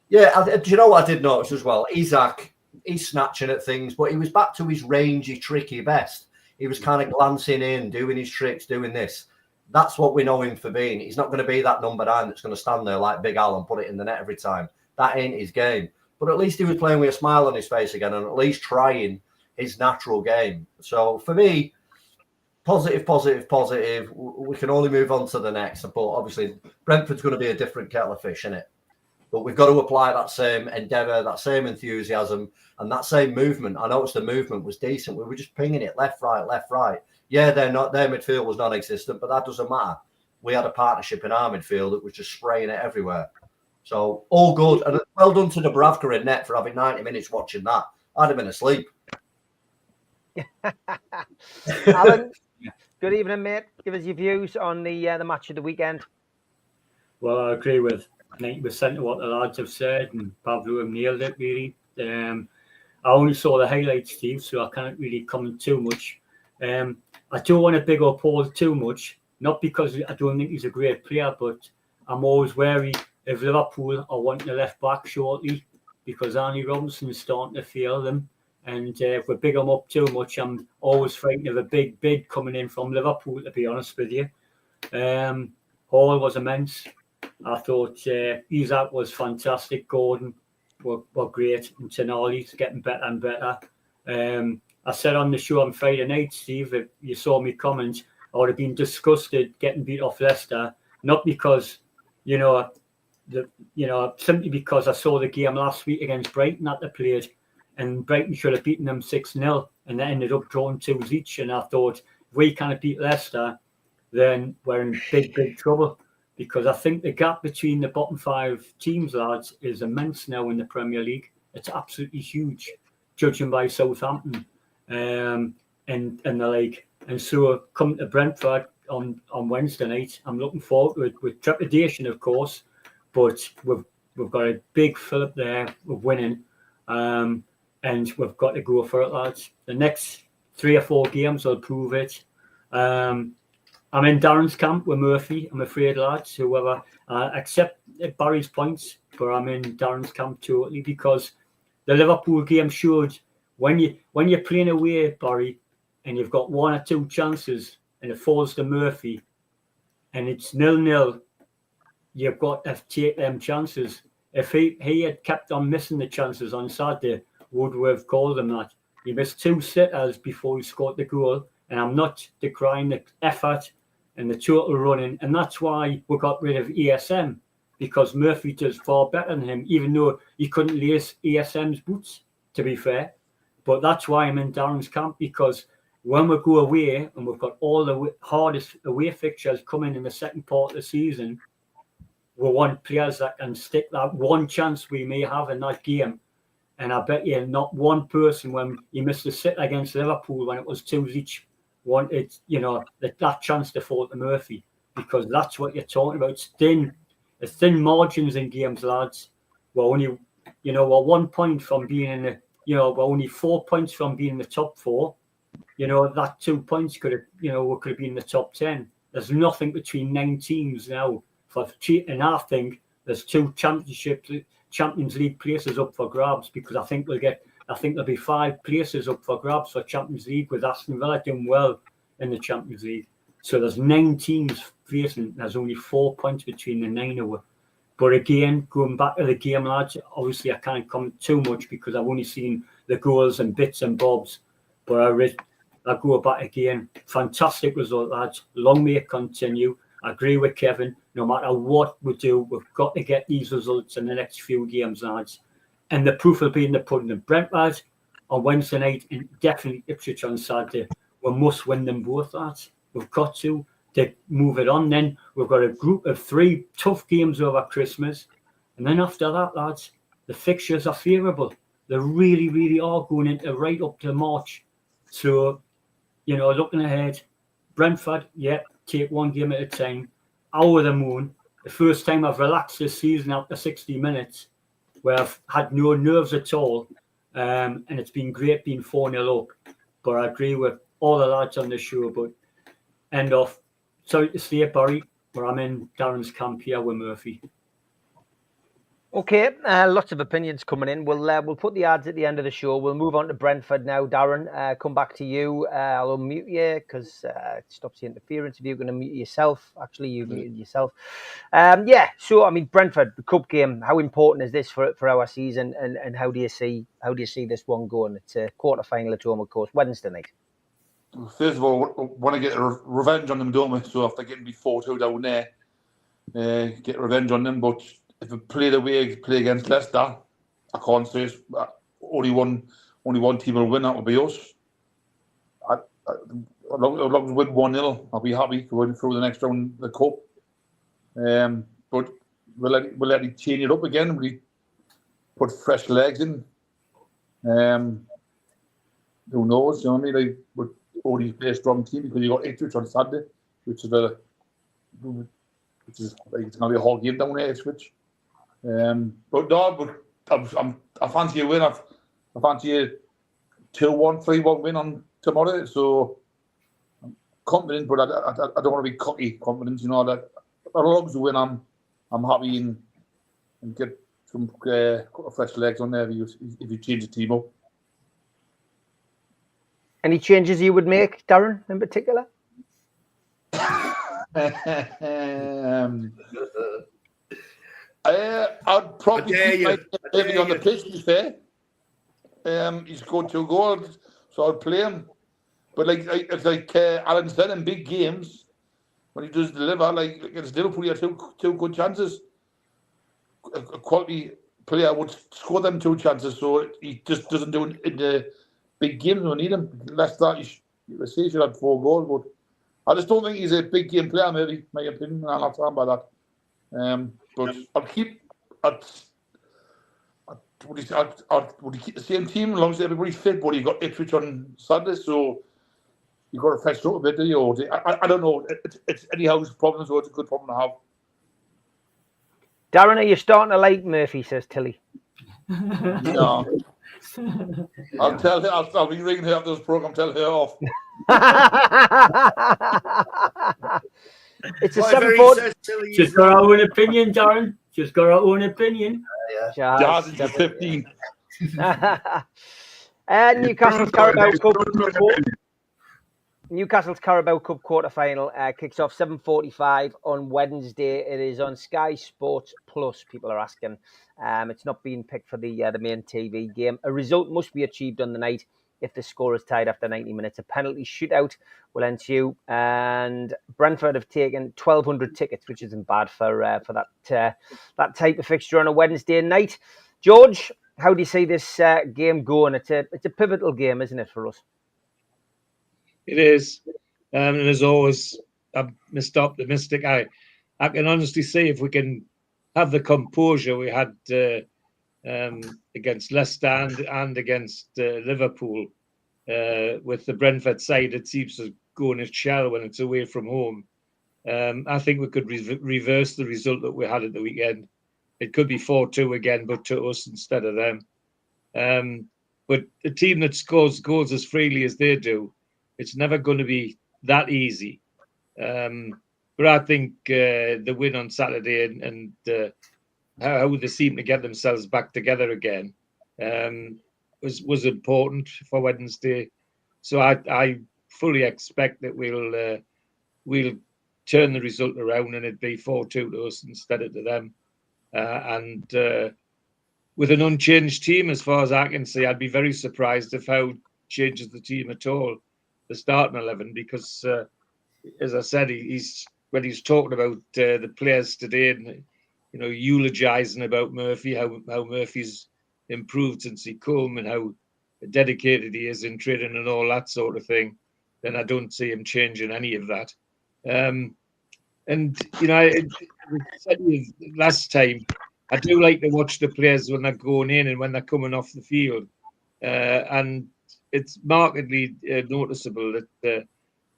Yeah, do you know what I did notice as well? Isaac, he's snatching at things, but he was back to his rangy, tricky best. He was kind of glancing in, doing his tricks, doing this. That's what we know him for being. He's not going to be that number 9 that's going to stand there like Big Al and put it in the net every time. That ain't his game. But at least he was playing with a smile on his face again and at least trying his natural game. So for me, positive. We can only move on to the next. But obviously, Brentford's going to be a different kettle of fish, isn't it? But we've got to apply that same endeavour, that same enthusiasm, and that same movement. I noticed the movement was decent. We were just pinging it left, right. Yeah, their midfield was non-existent, but that doesn't matter. We had a partnership in our midfield that was just spraying it everywhere. So all good. And well done to Dubravka in net for having 90 minutes watching that. I'd have been asleep. Alan, good evening, mate. Give us your views on the match of the weekend. Well, I agree with 90% of what the lads have said, and Pablo have nailed it, really. I only saw the highlights, Steve, so I can't really comment too much. I don't want to big up Paul too much, not because I don't think he's a great player, but I'm always wary if Liverpool are wanting a left back shortly because Andy Robinson's starting to fail them. And if we big him up too much, I'm always frightened of a big bid coming in from Liverpool, to be honest with you. Hall was immense. I thought Isaac was fantastic. Gordon were great. And Tonali's getting better and better. I said on the show on Friday night, Steve, if you saw me comment, I would have been disgusted getting beat off Leicester, not because, simply because I saw the game last week against Brighton that they played, and Brighton should have beaten them 6-0, and they ended up drawing 2s each. And I thought, if we can't beat Leicester, then we're in big trouble, because I think the gap between the bottom 5 teams, lads, is immense now in the Premier League. It's absolutely huge, judging by Southampton and the league. And so come to Brentford on Wednesday night, I'm looking forward to it with trepidation, of course, but we've got a big fillip there of winning, and we've got to go for it, lads. The next 3 or 4 games will prove it. I'm in Darren's camp with Murphy, I'm afraid, lads, whoever, accept Barry's points, but I'm in Darren's camp totally, because the Liverpool game showed when you're playing away, Barry, and you've got 1 or 2 chances and it falls to Murphy and it's 0-0, you've got to take them chances. If he had kept on missing the chances on Saturday, would we have called him that? He missed 2 sitters before he scored the goal, and I'm not decrying the effort and the total running, and that's why we got rid of ESM, because Murphy does far better than him, even though he couldn't lace ESM's boots, to be fair. But that's why I'm in Darren's camp, because when we go away and we've got all the hardest away fixtures coming in the second part of the season, we want players that can stick that 1 chance we may have in that game. And I bet you not one person, when he missed a sit against Liverpool when it was 2s each, wanted, that chance to fall to Murphy, because that's what you're talking about. It's thin margins in games, lads. We're only, we're 1 point from being in the, we're only 4 points from being in the top 4. That 2 points could have, we could have been in the top 10. There's nothing between 9 teams now for cheating. I think there's 2 Champions League places up for grabs, because I think there'll be 5 places up for grabs for Champions League, with Aston Villa doing well in the Champions League. So there's 9 teams facing. There's only 4 points between the 9 of us. But again, going back to the game, lads, obviously I can't comment too much because I've only seen the goals and bits and bobs. But I go back again. Fantastic result, lads. Long may it continue. I agree with Kevin. No matter what we do, we've got to get these results in the next few games, lads. And the proof will be in the pudding. Of Brentford on Wednesday night, and definitely Ipswich on Saturday. We must win them both, lads. We've got to move it on. Then we've got a group of 3 tough games over Christmas. And then after that, lads, the fixtures are favourable. They really, really are going into right up to March. So, looking ahead, Brentford, take 1 game at a time. Over the moon. The first time I've relaxed this season after 60 minutes, where I've had no nerves at all. And it's been great being 4-0 up. But I agree with all the lads on the show. But end off. Sorry to say it, Barry, but I'm in Darren's camp here with Murphy. Okay, lots of opinions coming in. We'll put the ads at the end of the show. We'll move on to Brentford now. Darren, come back to you. I'll unmute you because it stops the interference. If you're going to mute yourself, actually, you've muted yourself. So I mean, Brentford, the cup game. How important is this for our season? And how do you see this one going? It's a quarter-final at home, of course, Wednesday night. First of all, we want to get revenge on them, don't we? So after getting beat 4-2 down there, get revenge on them. But if we play the way we play against Leicester, I can't say it's, only one team will win. That will be us. As long as we win 1-0, I'll be happy going through the next round of the cup. But we'll let it change it up again. We put fresh legs in. Who knows? You know what I mean? We're already play a strong team because you got Ipswich on Saturday, which is like it's going to be a whole game down there, Ipswich. But I fancy a win. I fancy a 2-1, 3-1 win on tomorrow. So I'm confident, but I don't want to be cocky confident. You know that as long as we win, I'm happy and get some fresh legs on there if you change the team up. Any changes you would make, Darren, in particular? I'd probably keep David on the pitch, to be fair. He scored 2 goals, so I'd play him. But it's like Alan said, in big games, when he does deliver, like against Liverpool, he had two good chances. A quality player would score them 2 chances, so he just doesn't do it in the big games when we need him. Leicester, he should have 4 goals, but I just don't think he's a big game player, maybe, my opinion. I'm not talking about that. But I'll keep. Would he keep the same team as long as everybody's fit? But he got Ipswich on Sunday, so you got to fetch up a bit, do you? Or I don't know. It's anyhow's problem, so it's a good problem to have. Darren, are you starting to like Murphy? Says Tilly. No. I'll tell her. I'll be ringing her after this program. Tell her off. It's a 7-4. She's got her own opinion, Darren. She's got her own opinion. Jazz is 15. Newcastle's Carabao Cup. Newcastle's Carabao Cup quarter-final kicks off 7:45 on Wednesday. It is on Sky Sports Plus. People are asking. It's not being picked for the main TV game. A result must be achieved on the night if the score is tied after 90 minutes. A penalty shootout will ensue, and Brentford have taken 1,200 tickets, which isn't bad for that type of fixture on a Wednesday night. George, how do you see this game going? It's a pivotal game, isn't it, for us? It is, and as always, I'm Mr. Optimistic. I can honestly say if we can have the composure we had against Leicester and against Liverpool, with the Brentford side, it seems to go in its shell when it's away from home. I think we could reverse the result that we had at the weekend. It could be 4-2 again, but to us instead of them. But a team that scores goals as freely as they do, it's never going to be that easy. But I think the win on Saturday and how they seem to get themselves back together again was important for Wednesday. So I fully expect that we'll turn the result around and it'd be 4-2 to us instead of to them. And with an unchanged team, as far as I can see, I'd be very surprised if Howe changes the team at all, the starting 11, because as I said, when he's talking about the players today and eulogizing about Murphy, how Murphy's improved since he come and how dedicated he is in training and all that sort of thing, then I don't see him changing any of that. I said last time, I do like to watch the players when they're going in and when they're coming off the field, and it's markedly noticeable that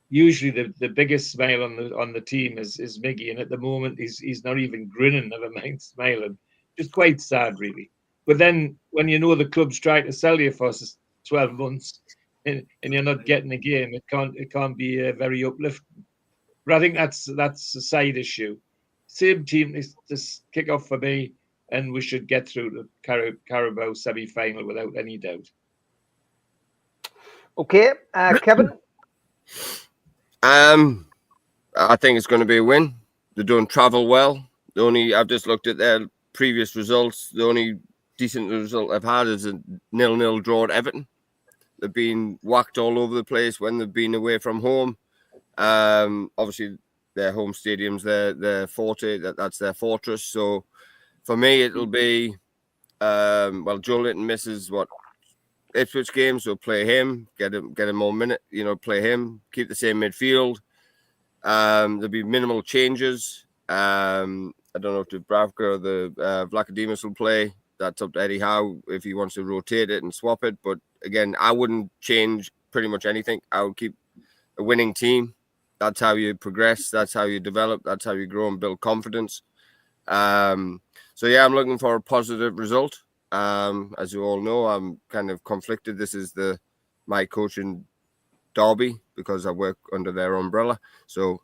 usually the biggest smile on the team is Miggy, and at the moment he's not even grinning, never mind smiling. Just quite sad, really. But then when you know the club's trying to sell you for 12 months and you're not getting a game, it can't be very uplifting. But I think that's a side issue. Same team this kick off for me. and we should get through the Carabao semi-final without any doubt. Okay, Kevin. I think it's going to be a win. They don't travel well. I've just looked at their previous results. The only decent result they've had is a 0-0 draw at Everton. They've been whacked all over the place when they've been away from home. Obviously, their home stadium's their forte. That's their fortress. So, for me, it'll be Joe Linton misses Ipswich game, so play him, get him more minute. Play him, keep the same midfield. There'll be minimal changes. I don't know if Dubravka or the Vlachodimos will play. That's up to Eddie Howe if he wants to rotate it and swap it. But again, I wouldn't change pretty much anything. I would keep a winning team. That's how you progress. That's how you develop. That's how you grow and build confidence. I'm looking for a positive result. As you all know, I'm kind of conflicted. This is my coaching derby because I work under their umbrella. So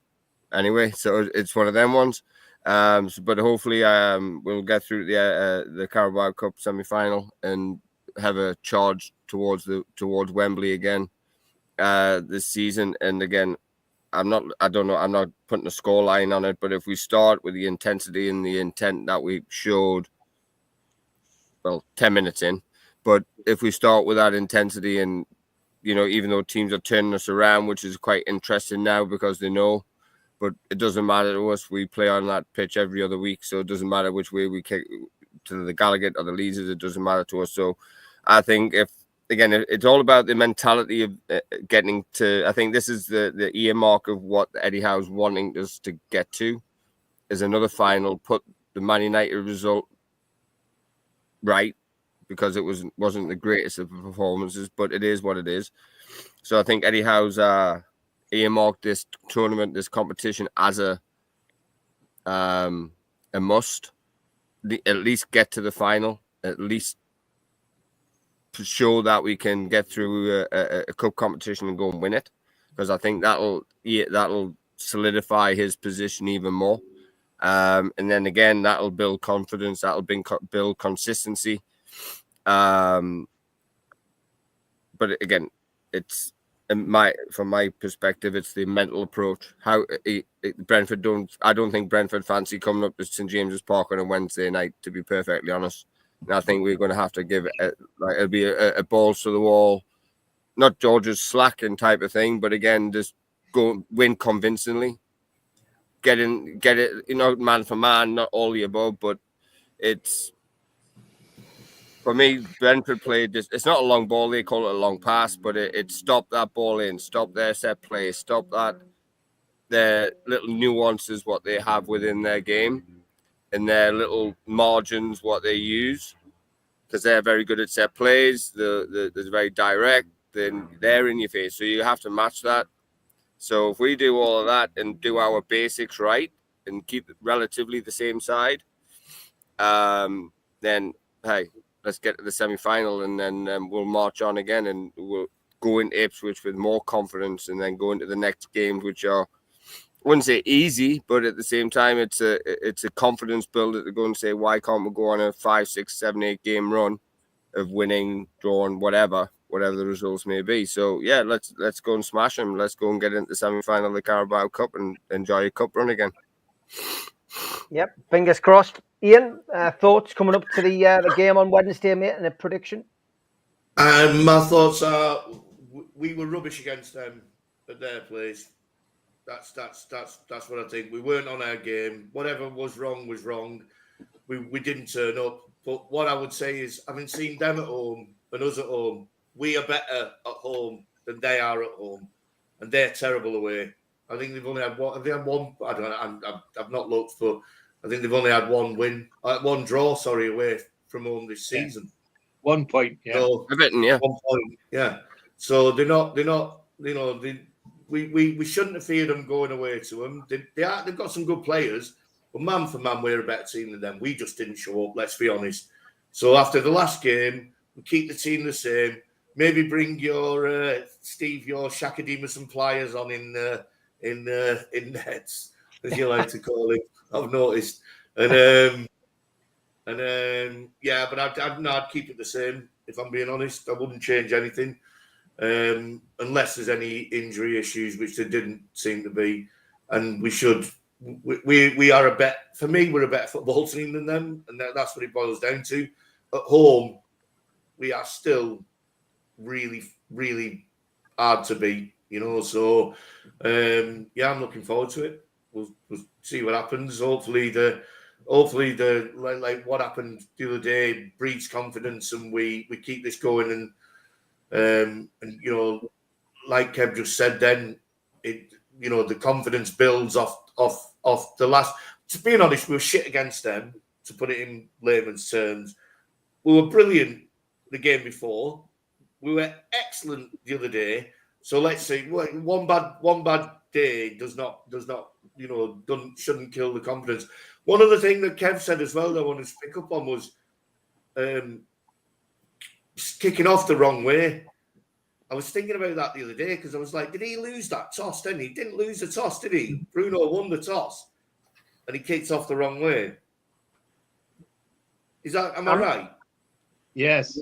anyway, it's one of them ones. But hopefully we'll get through the Carabao Cup semi-final and have a charge towards Wembley again this season. And again, I'm not putting a score line on it, but if we start with the intensity and the intent that we showed 10 minutes in, but if we start with that intensity and even though teams are turning us around, which is quite interesting now because they know, but it doesn't matter to us. We play on that pitch every other week, so it doesn't matter which way we kick to the Gallagher or the Leeds. It doesn't matter to us. So I think it's all about the mentality of getting to. I think this is the earmark of what Eddie Howe's wanting us to get to, is another final. Put the Man United result right, because it wasn't the greatest of performances, but it is what it is. So I think Eddie Howe's earmarked this tournament, this competition as a must. At least get to the final, at least to show that we can get through a cup competition and go and win it, because I think that'll solidify his position even more. And then again, that'll build confidence, that'll build consistency. But again, it's from my perspective, it's the mental approach. How Brentford I don't think Brentford fancy coming up to St James's Park on a Wednesday night, to be perfectly honest. And I think we're going to have to give it it'll be a balls to the wall, not George's slacking type of thing, but again, just go win convincingly. Get it, man for man, not all the above, but it's. For me, Brentford played this. It's not a long ball. They call it a long pass, but it stopped that ball in, stopped their set play, stopped their little nuances, what they have within their game, and their little margins, what they use, because they're very good at set plays. They're very direct. Then they're in your face, so you have to match that. So if we do all of that and do our basics right and keep relatively the same side, then hey. Let's get to the semi-final, and then we'll march on again, and we'll go into Ipswich with more confidence, and then go into the next games, which are, I wouldn't say easy, but at the same time, it's a confidence builder to go and say, why can't we go on a 5, 6, 7, 8 game run of winning, drawing, whatever the results may be. So yeah, let's go and smash them. Let's go and get into the semi-final of the Carabao Cup and enjoy a cup run again. Yep, fingers crossed. Ian, thoughts coming up to the game on Wednesday, mate, and a prediction? My thoughts are we were rubbish against them at their place. That's what I think. We weren't on our game. Whatever was wrong was wrong. We didn't turn up. But what I would say is, having seen them at home and us at home, we are better at home than they are at home, and they're terrible away. I think they've only had one. Have they had one? I don't know. I've not looked, but I think they've only had one draw. Sorry, away from home this season. 1 point, yeah. So, 1 point, yeah. So they're not. We shouldn't have feared them going away to them. They've got some good players, but man for man, we're a better team than them. We just didn't show up. Let's be honest. So after the last game, we keep the team the same. Maybe bring your Steve, your Shakadimas and pliers on in nets, as you like to call it. I've noticed, and And yeah, but I'd keep it the same. If I'm being honest, I wouldn't change anything, unless there's any injury issues, which there didn't seem to be. And we should. We are a better. For me, we're a better football team than them, and that's what it boils down to. At home, we are still really, really hard to beat. You know, so yeah, I'm looking forward to it. We'll see what happens. Hopefully the like what happened the other day breeds confidence, and we keep this going. And you know, like Kev just said, then it, you know, the confidence builds off the last. To be honest, we were shit against them. To put it in layman's terms, we were brilliant the game before. We were excellent the other day. So let's say one bad day does not you know shouldn't kill the confidence. One other thing that Kev said as well that I wanted to pick up on was kicking off the wrong way. I was thinking about that the other day because I was like, did he lose that toss? Didn't he? He didn't lose the toss, did he? Bruno won the toss, and he kicked off the wrong way. Am I right? Yes.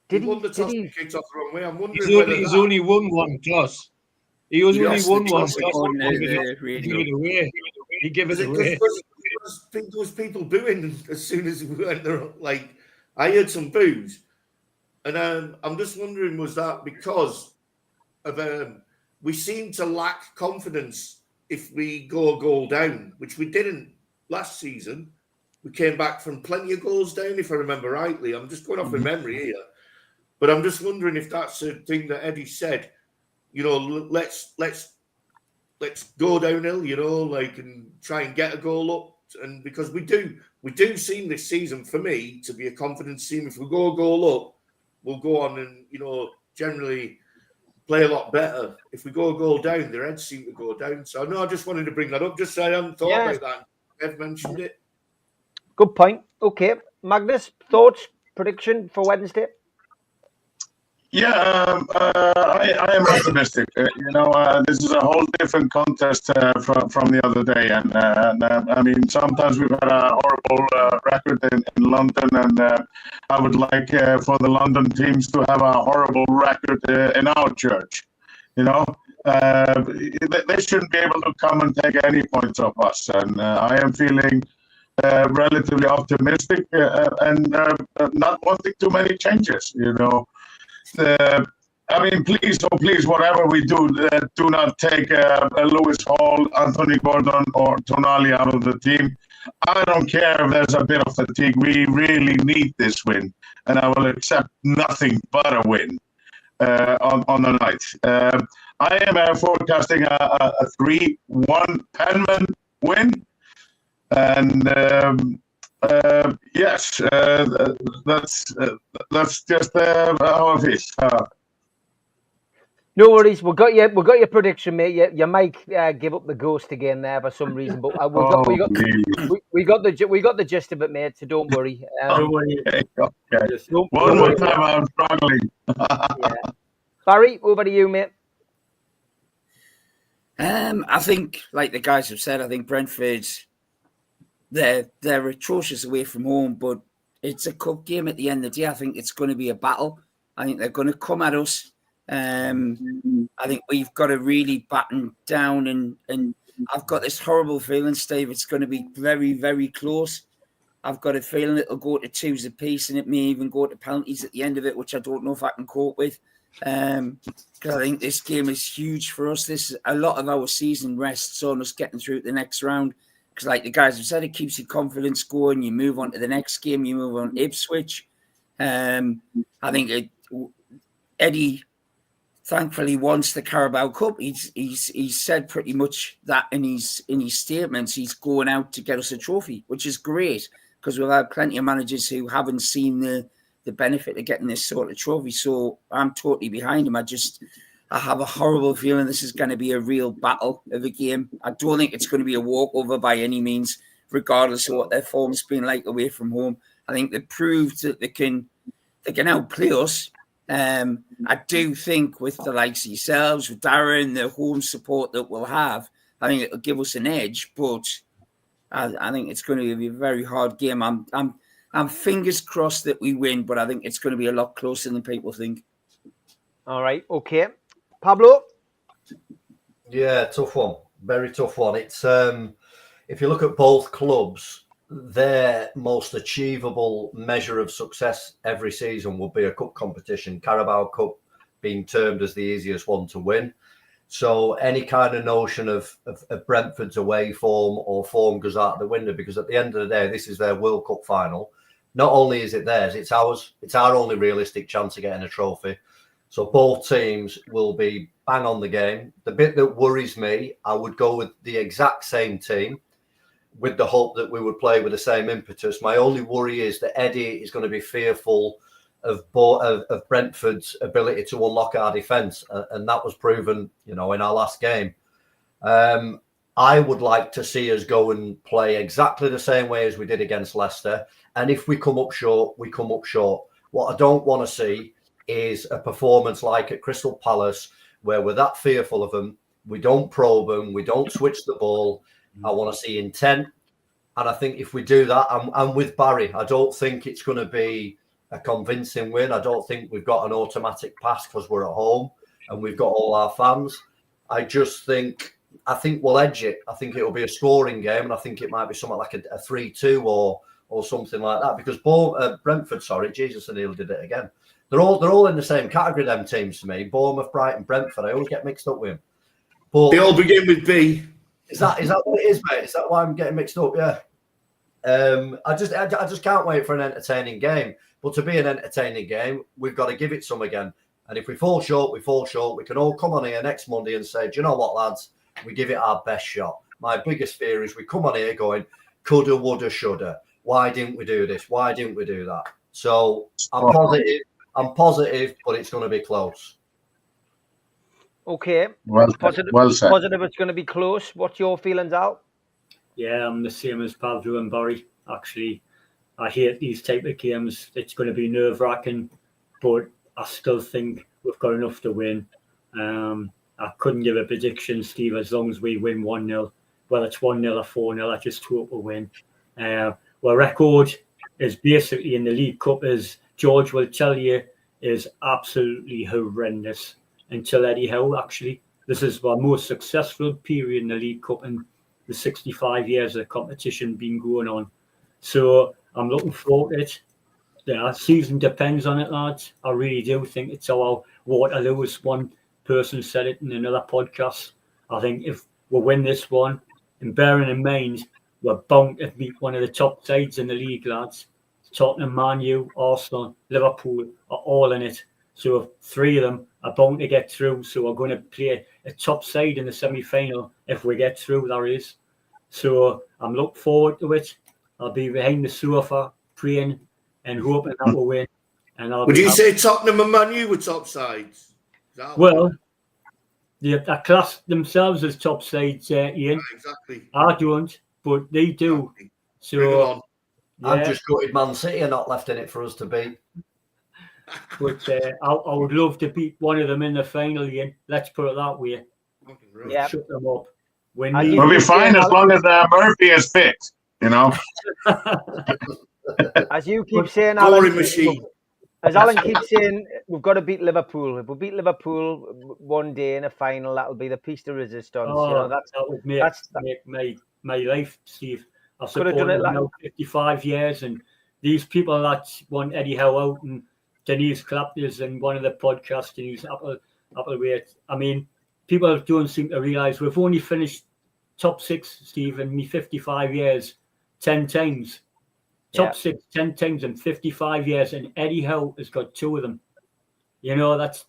Did he won the toss and kicked off the wrong way? I'm wondering he's only won one toss. He only won one toss. He gave it away. There was people booing as soon as we went there. Like, I heard some boos. And I'm just wondering, was that because of we seem to lack confidence if we go a goal down, which we didn't last season. We came back from plenty of goals down, if I remember rightly. I'm just going off of memory here. But I'm just wondering if that's a thing that Eddie said, you know, let's go downhill, you know, like, and try and get a goal up. And because we do seem this season, for me, to be a confidence team. If we go a goal up, we'll go on and, you know, generally play a lot better. If we go a goal down, their heads seem to go down. So no, I just wanted to bring that up. Just so I hadn't thought about that. Ev mentioned it. Good point. Okay, Magnus, thoughts, prediction for Wednesday? Yeah, I am optimistic. You know, this is a whole different contest from the other day, and I mean, sometimes we've had a horrible record in London, and I would like for the London teams to have a horrible record in our church. You know, they shouldn't be able to come and take any points off us, and I am feeling relatively optimistic and not wanting too many changes. You know. I mean, please, whatever we do, do not take Lewis Hall, Anthony Gordon, or Tonali out of the team. I don't care if there's a bit of fatigue. We really need this win, and I will accept nothing but a win on the night. I am forecasting a 3-1 Penman win, and yes, that's just how it is. No worries. We got your prediction, mate. You might give up the ghost again there for some reason, but we got the gist of it, mate. So don't worry. Okay. One more time, I'm struggling. Yeah. Barry, over to you, mate. I think, like the guys have said, I think Brentford's they're atrocious away from home, but it's a cup game at the end of the day. I think it's going to be a battle. I think they're going to come at us. I think we've got to really batten down, and I've got this horrible feeling, Steve, it's going to be very, very close. I've got a feeling it'll go to twos apiece, and it may even go to penalties at the end of it, which I don't know if I can cope with. Because I think this game is huge for us. A lot of our season rests on us getting through the next round. Because like the guys have said, it keeps your confidence going. You move on to the next game. You move on to Ipswich. I think Eddie thankfully wants the Carabao Cup. He's said pretty much that in his statements. He's going out to get us a trophy, which is great because we've had plenty of managers who haven't seen the benefit of getting this sort of trophy. So I'm totally behind him. I have a horrible feeling this is going to be a real battle of a game. I don't think it's going to be a walkover by any means, regardless of what their form's been like away from home. I think they proved that they can outplay us. I do think with the likes of yourselves, with Darren, the home support that we'll have, I think it'll give us an edge. But I think it's going to be a very hard game. I'm fingers crossed that we win, but I think it's going to be a lot closer than people think. All right, okay. Pablo? Yeah, tough one. Very tough one. It's if you look at both clubs, their most achievable measure of success every season will be a cup competition. Carabao Cup being termed as the easiest one to win. So any kind of notion of Brentford's away form or form goes out the window, because at the end of the day, this is their World Cup final. Not only is it theirs, it's ours. It's our only realistic chance of getting a trophy. So both teams will be bang on the game. The bit that worries me, I would go with the exact same team with the hope that we would play with the same impetus. My only worry is that Eddie is going to be fearful of Brentford's ability to unlock our defence, and that was proven, in our last game. I would like to see us go and play exactly the same way as we did against Leicester, and if we come up short, we come up short. What I don't want to see is a performance like at Crystal Palace, where we're that fearful of them, we don't probe them, we don't switch the ball. I want to see intent, and I think if we do that, I'm with Barry. I don't think it's going to be a convincing win. I don't think we've got an automatic pass because we're at home and we've got all our fans. I think we'll edge it. I think it'll be a scoring game, and I think it might be something like a 3-2 or something like that, because Brentford, Jesus, and Neil did it again. They're all in the same category, them teams to me. Bournemouth, Brighton, Brentford. I always get mixed up with them. But they all begin with B. Is that what it is, mate? Is that why I'm getting mixed up? Yeah. I just can't wait for an entertaining game. But to be an entertaining game, we've got to give it some again. And if we fall short, we fall short. We can all come on here next Monday and say, do you know what, lads? We give it our best shot. My biggest fear is we come on here going, coulda, woulda, shoulda. Why didn't we do this? Why didn't we do that? So I'm positive, but it's going to be close. Okay. Well said. Positive it's going to be close. What's your feelings, Al? Yeah, I'm the same as Pablo and Barry. Actually, I hate these type of games. It's going to be nerve-wracking, but I still think we've got enough to win. I couldn't give a prediction, Steve, as long as we win 1-0. Whether it's 1-0 or 4-0, I just hope we win. Our record is basically in the League Cup, as George will tell you, is absolutely horrendous. Until Eddie Howe, actually. This is our most successful period in the League Cup in the 65 years of the competition been going on. So I'm looking forward to it. The season depends on it, lads. I really do think it's our Waterloo, as one person said it in another podcast. I think if we win this one, and bearing in mind, we're bound to beat one of the top sides in the league, lads. Tottenham, Man U, Arsenal, Liverpool are all in it. So 3 of them are bound to get through. So we're going to play a top side in the semi-final if we get through, that is. So I'm looking forward to it. I'll be behind the sofa praying and hoping that we'll win. And Would you say Tottenham and Man U were top sides? Well, they class themselves as top sides, Ian. Exactly. I don't, but they do. Exactly. So I'm just gutted Man City are not left in it for us to beat. But I would love to beat one of them in the final, Ian. Let's put it that way. Yeah. Shut them up. We'll be fine as long as Murphy is fit, As you keep saying, Alan, as Alan keeps saying, we've got to beat Liverpool. If we beat Liverpool one day in a final, that'll be the piece de resistance. Oh, that would make my life, Steve. I've supported them now 55 years, and these people that want Eddie Howe out, and Denise Clapters and one of the podcasts, and he's Appleweight. I mean, people don't seem to realise we've only finished top 6, Steve, in me 55 years, 10 times. Top 6, 10 times in 55 years, and Eddie Howe has got 2 of them. That's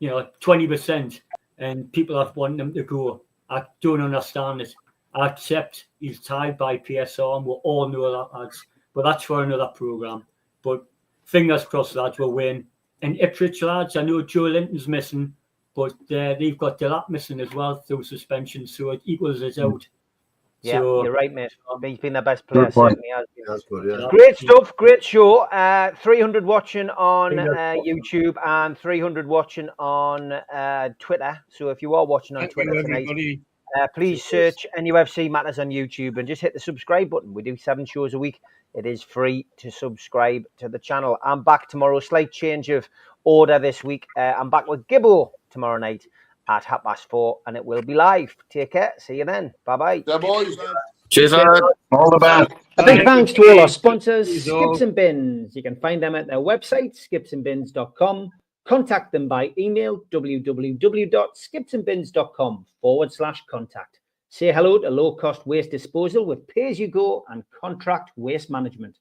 20%, and people have wanted them to go. I don't understand it. I accept he's tied by PSR, and we all know that, lads. But that's for another programme. But fingers crossed, lads, we'll win. And Ipswich, lads, I know Joe Linton's missing, but they've got Delap missing as well through suspension, so it equals us out. Yeah, so, you're right, mate. He's been the best player, certainly has been. That's good, yeah. Great stuff, great show. 300 watching on YouTube and 300 watching on Twitter. So if you are watching on Twitter tonight, Please search NUFC Matters on YouTube and just hit the subscribe button. We do 7 shows a week. It is free to subscribe to the channel. I'm back tomorrow. Slight change of order this week. I'm back with Gibbo tomorrow night at 4:30, and it will be live. Take care. See you then. Bye-bye. Yeah, boys. Cheers, lad. All the best. A big thanks to all our sponsors, Skips and Bins. You can find them at their website, skipsandbins.com. Contact them by email, www.skipsandbins.com/contact. Say hello to low-cost waste disposal with pay-as-you-go and contract waste management.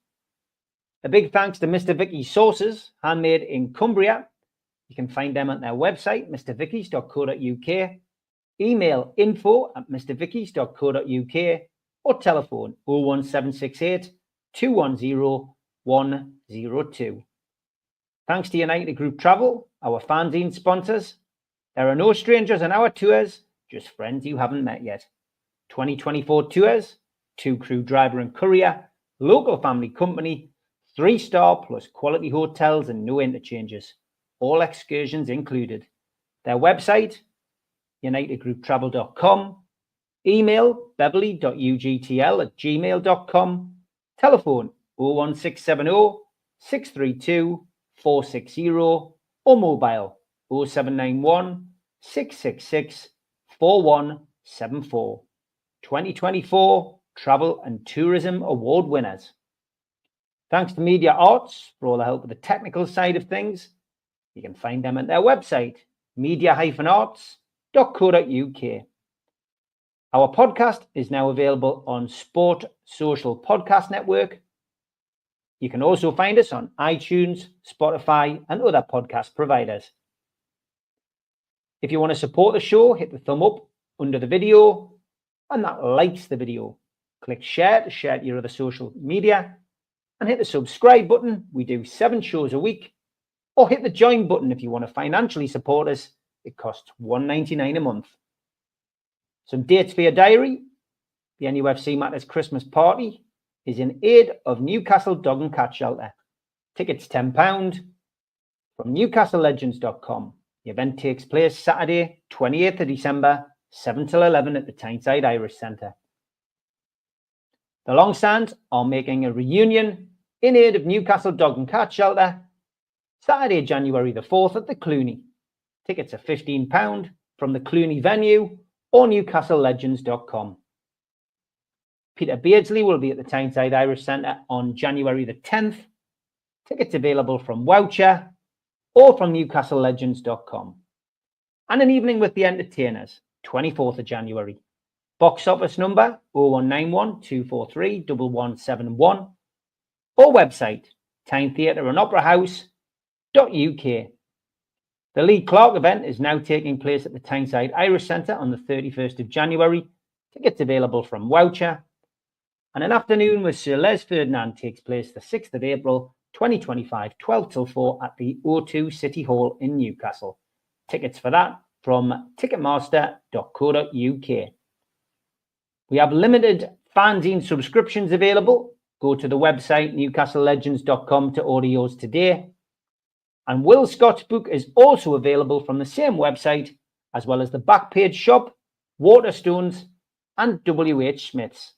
A big thanks to Mr. Vicky's Sauces, handmade in Cumbria. You can find them at their website, mrvickys.co.uk. Email info@mrvickys.co.uk or telephone 01768 210 102. Thanks to United Group Travel, our fanzine sponsors. There are no strangers on our tours, just friends you haven't met yet. 2024 tours, 2 crew driver and courier, local family company, 3-star plus quality hotels and no interchanges. All excursions included. Their website, unitedgrouptravel.com. Email beverly.ugtl@gmail.com. Telephone 01670 632 460 or mobile 0791 666 4174. 2024 Travel and Tourism Award winners. Thanks to Media Arts for all the help with the technical side of things. You can find them at their website, media-arts.co.uk. Our podcast is now available on Sport Social Podcast Network. You can also find us on iTunes, Spotify, and other podcast providers. If you want to support the show, hit the thumb up under the video, and that likes the video. Click share to share to your other social media, and hit the subscribe button. We do 7 shows a week. Or hit the join button if you want to financially support us. It costs $1.99 a month. Some dates for your diary. The NUFC Matters Christmas party is in aid of Newcastle Dog and Cat Shelter. Tickets £10 from newcastlelegends.com. The event takes place Saturday, 28th of December, 7 till 11 at the Tyneside Irish Centre. The Longstand are making a reunion in aid of Newcastle Dog and Cat Shelter Saturday, January the 4th at the Cluny. Tickets are £15 from the Cluny venue or newcastlelegends.com. Peter Beardsley will be at the Tyneside Irish Centre on January the 10th. Tickets available from Woucher or from newcastlelegends.com. And an evening with the Entertainers, 24th of January. Box office number 0191 243 1171 or website Tyne Theatre and Opera House.uk. The Lee Clark event is now taking place at the Tyneside Irish Centre on the 31st of January. Tickets available from Woucher. And an afternoon with Sir Les Ferdinand takes place the 6th of April 2025, 12 till 4 at the O2 City Hall in Newcastle. Tickets for that from ticketmaster.co.uk. We have limited fanzine subscriptions available. Go to the website newcastlelegends.com to order yours today. And Will Scott's book is also available from the same website, as well as the Backpage Shop, Waterstones, and WH Smith's.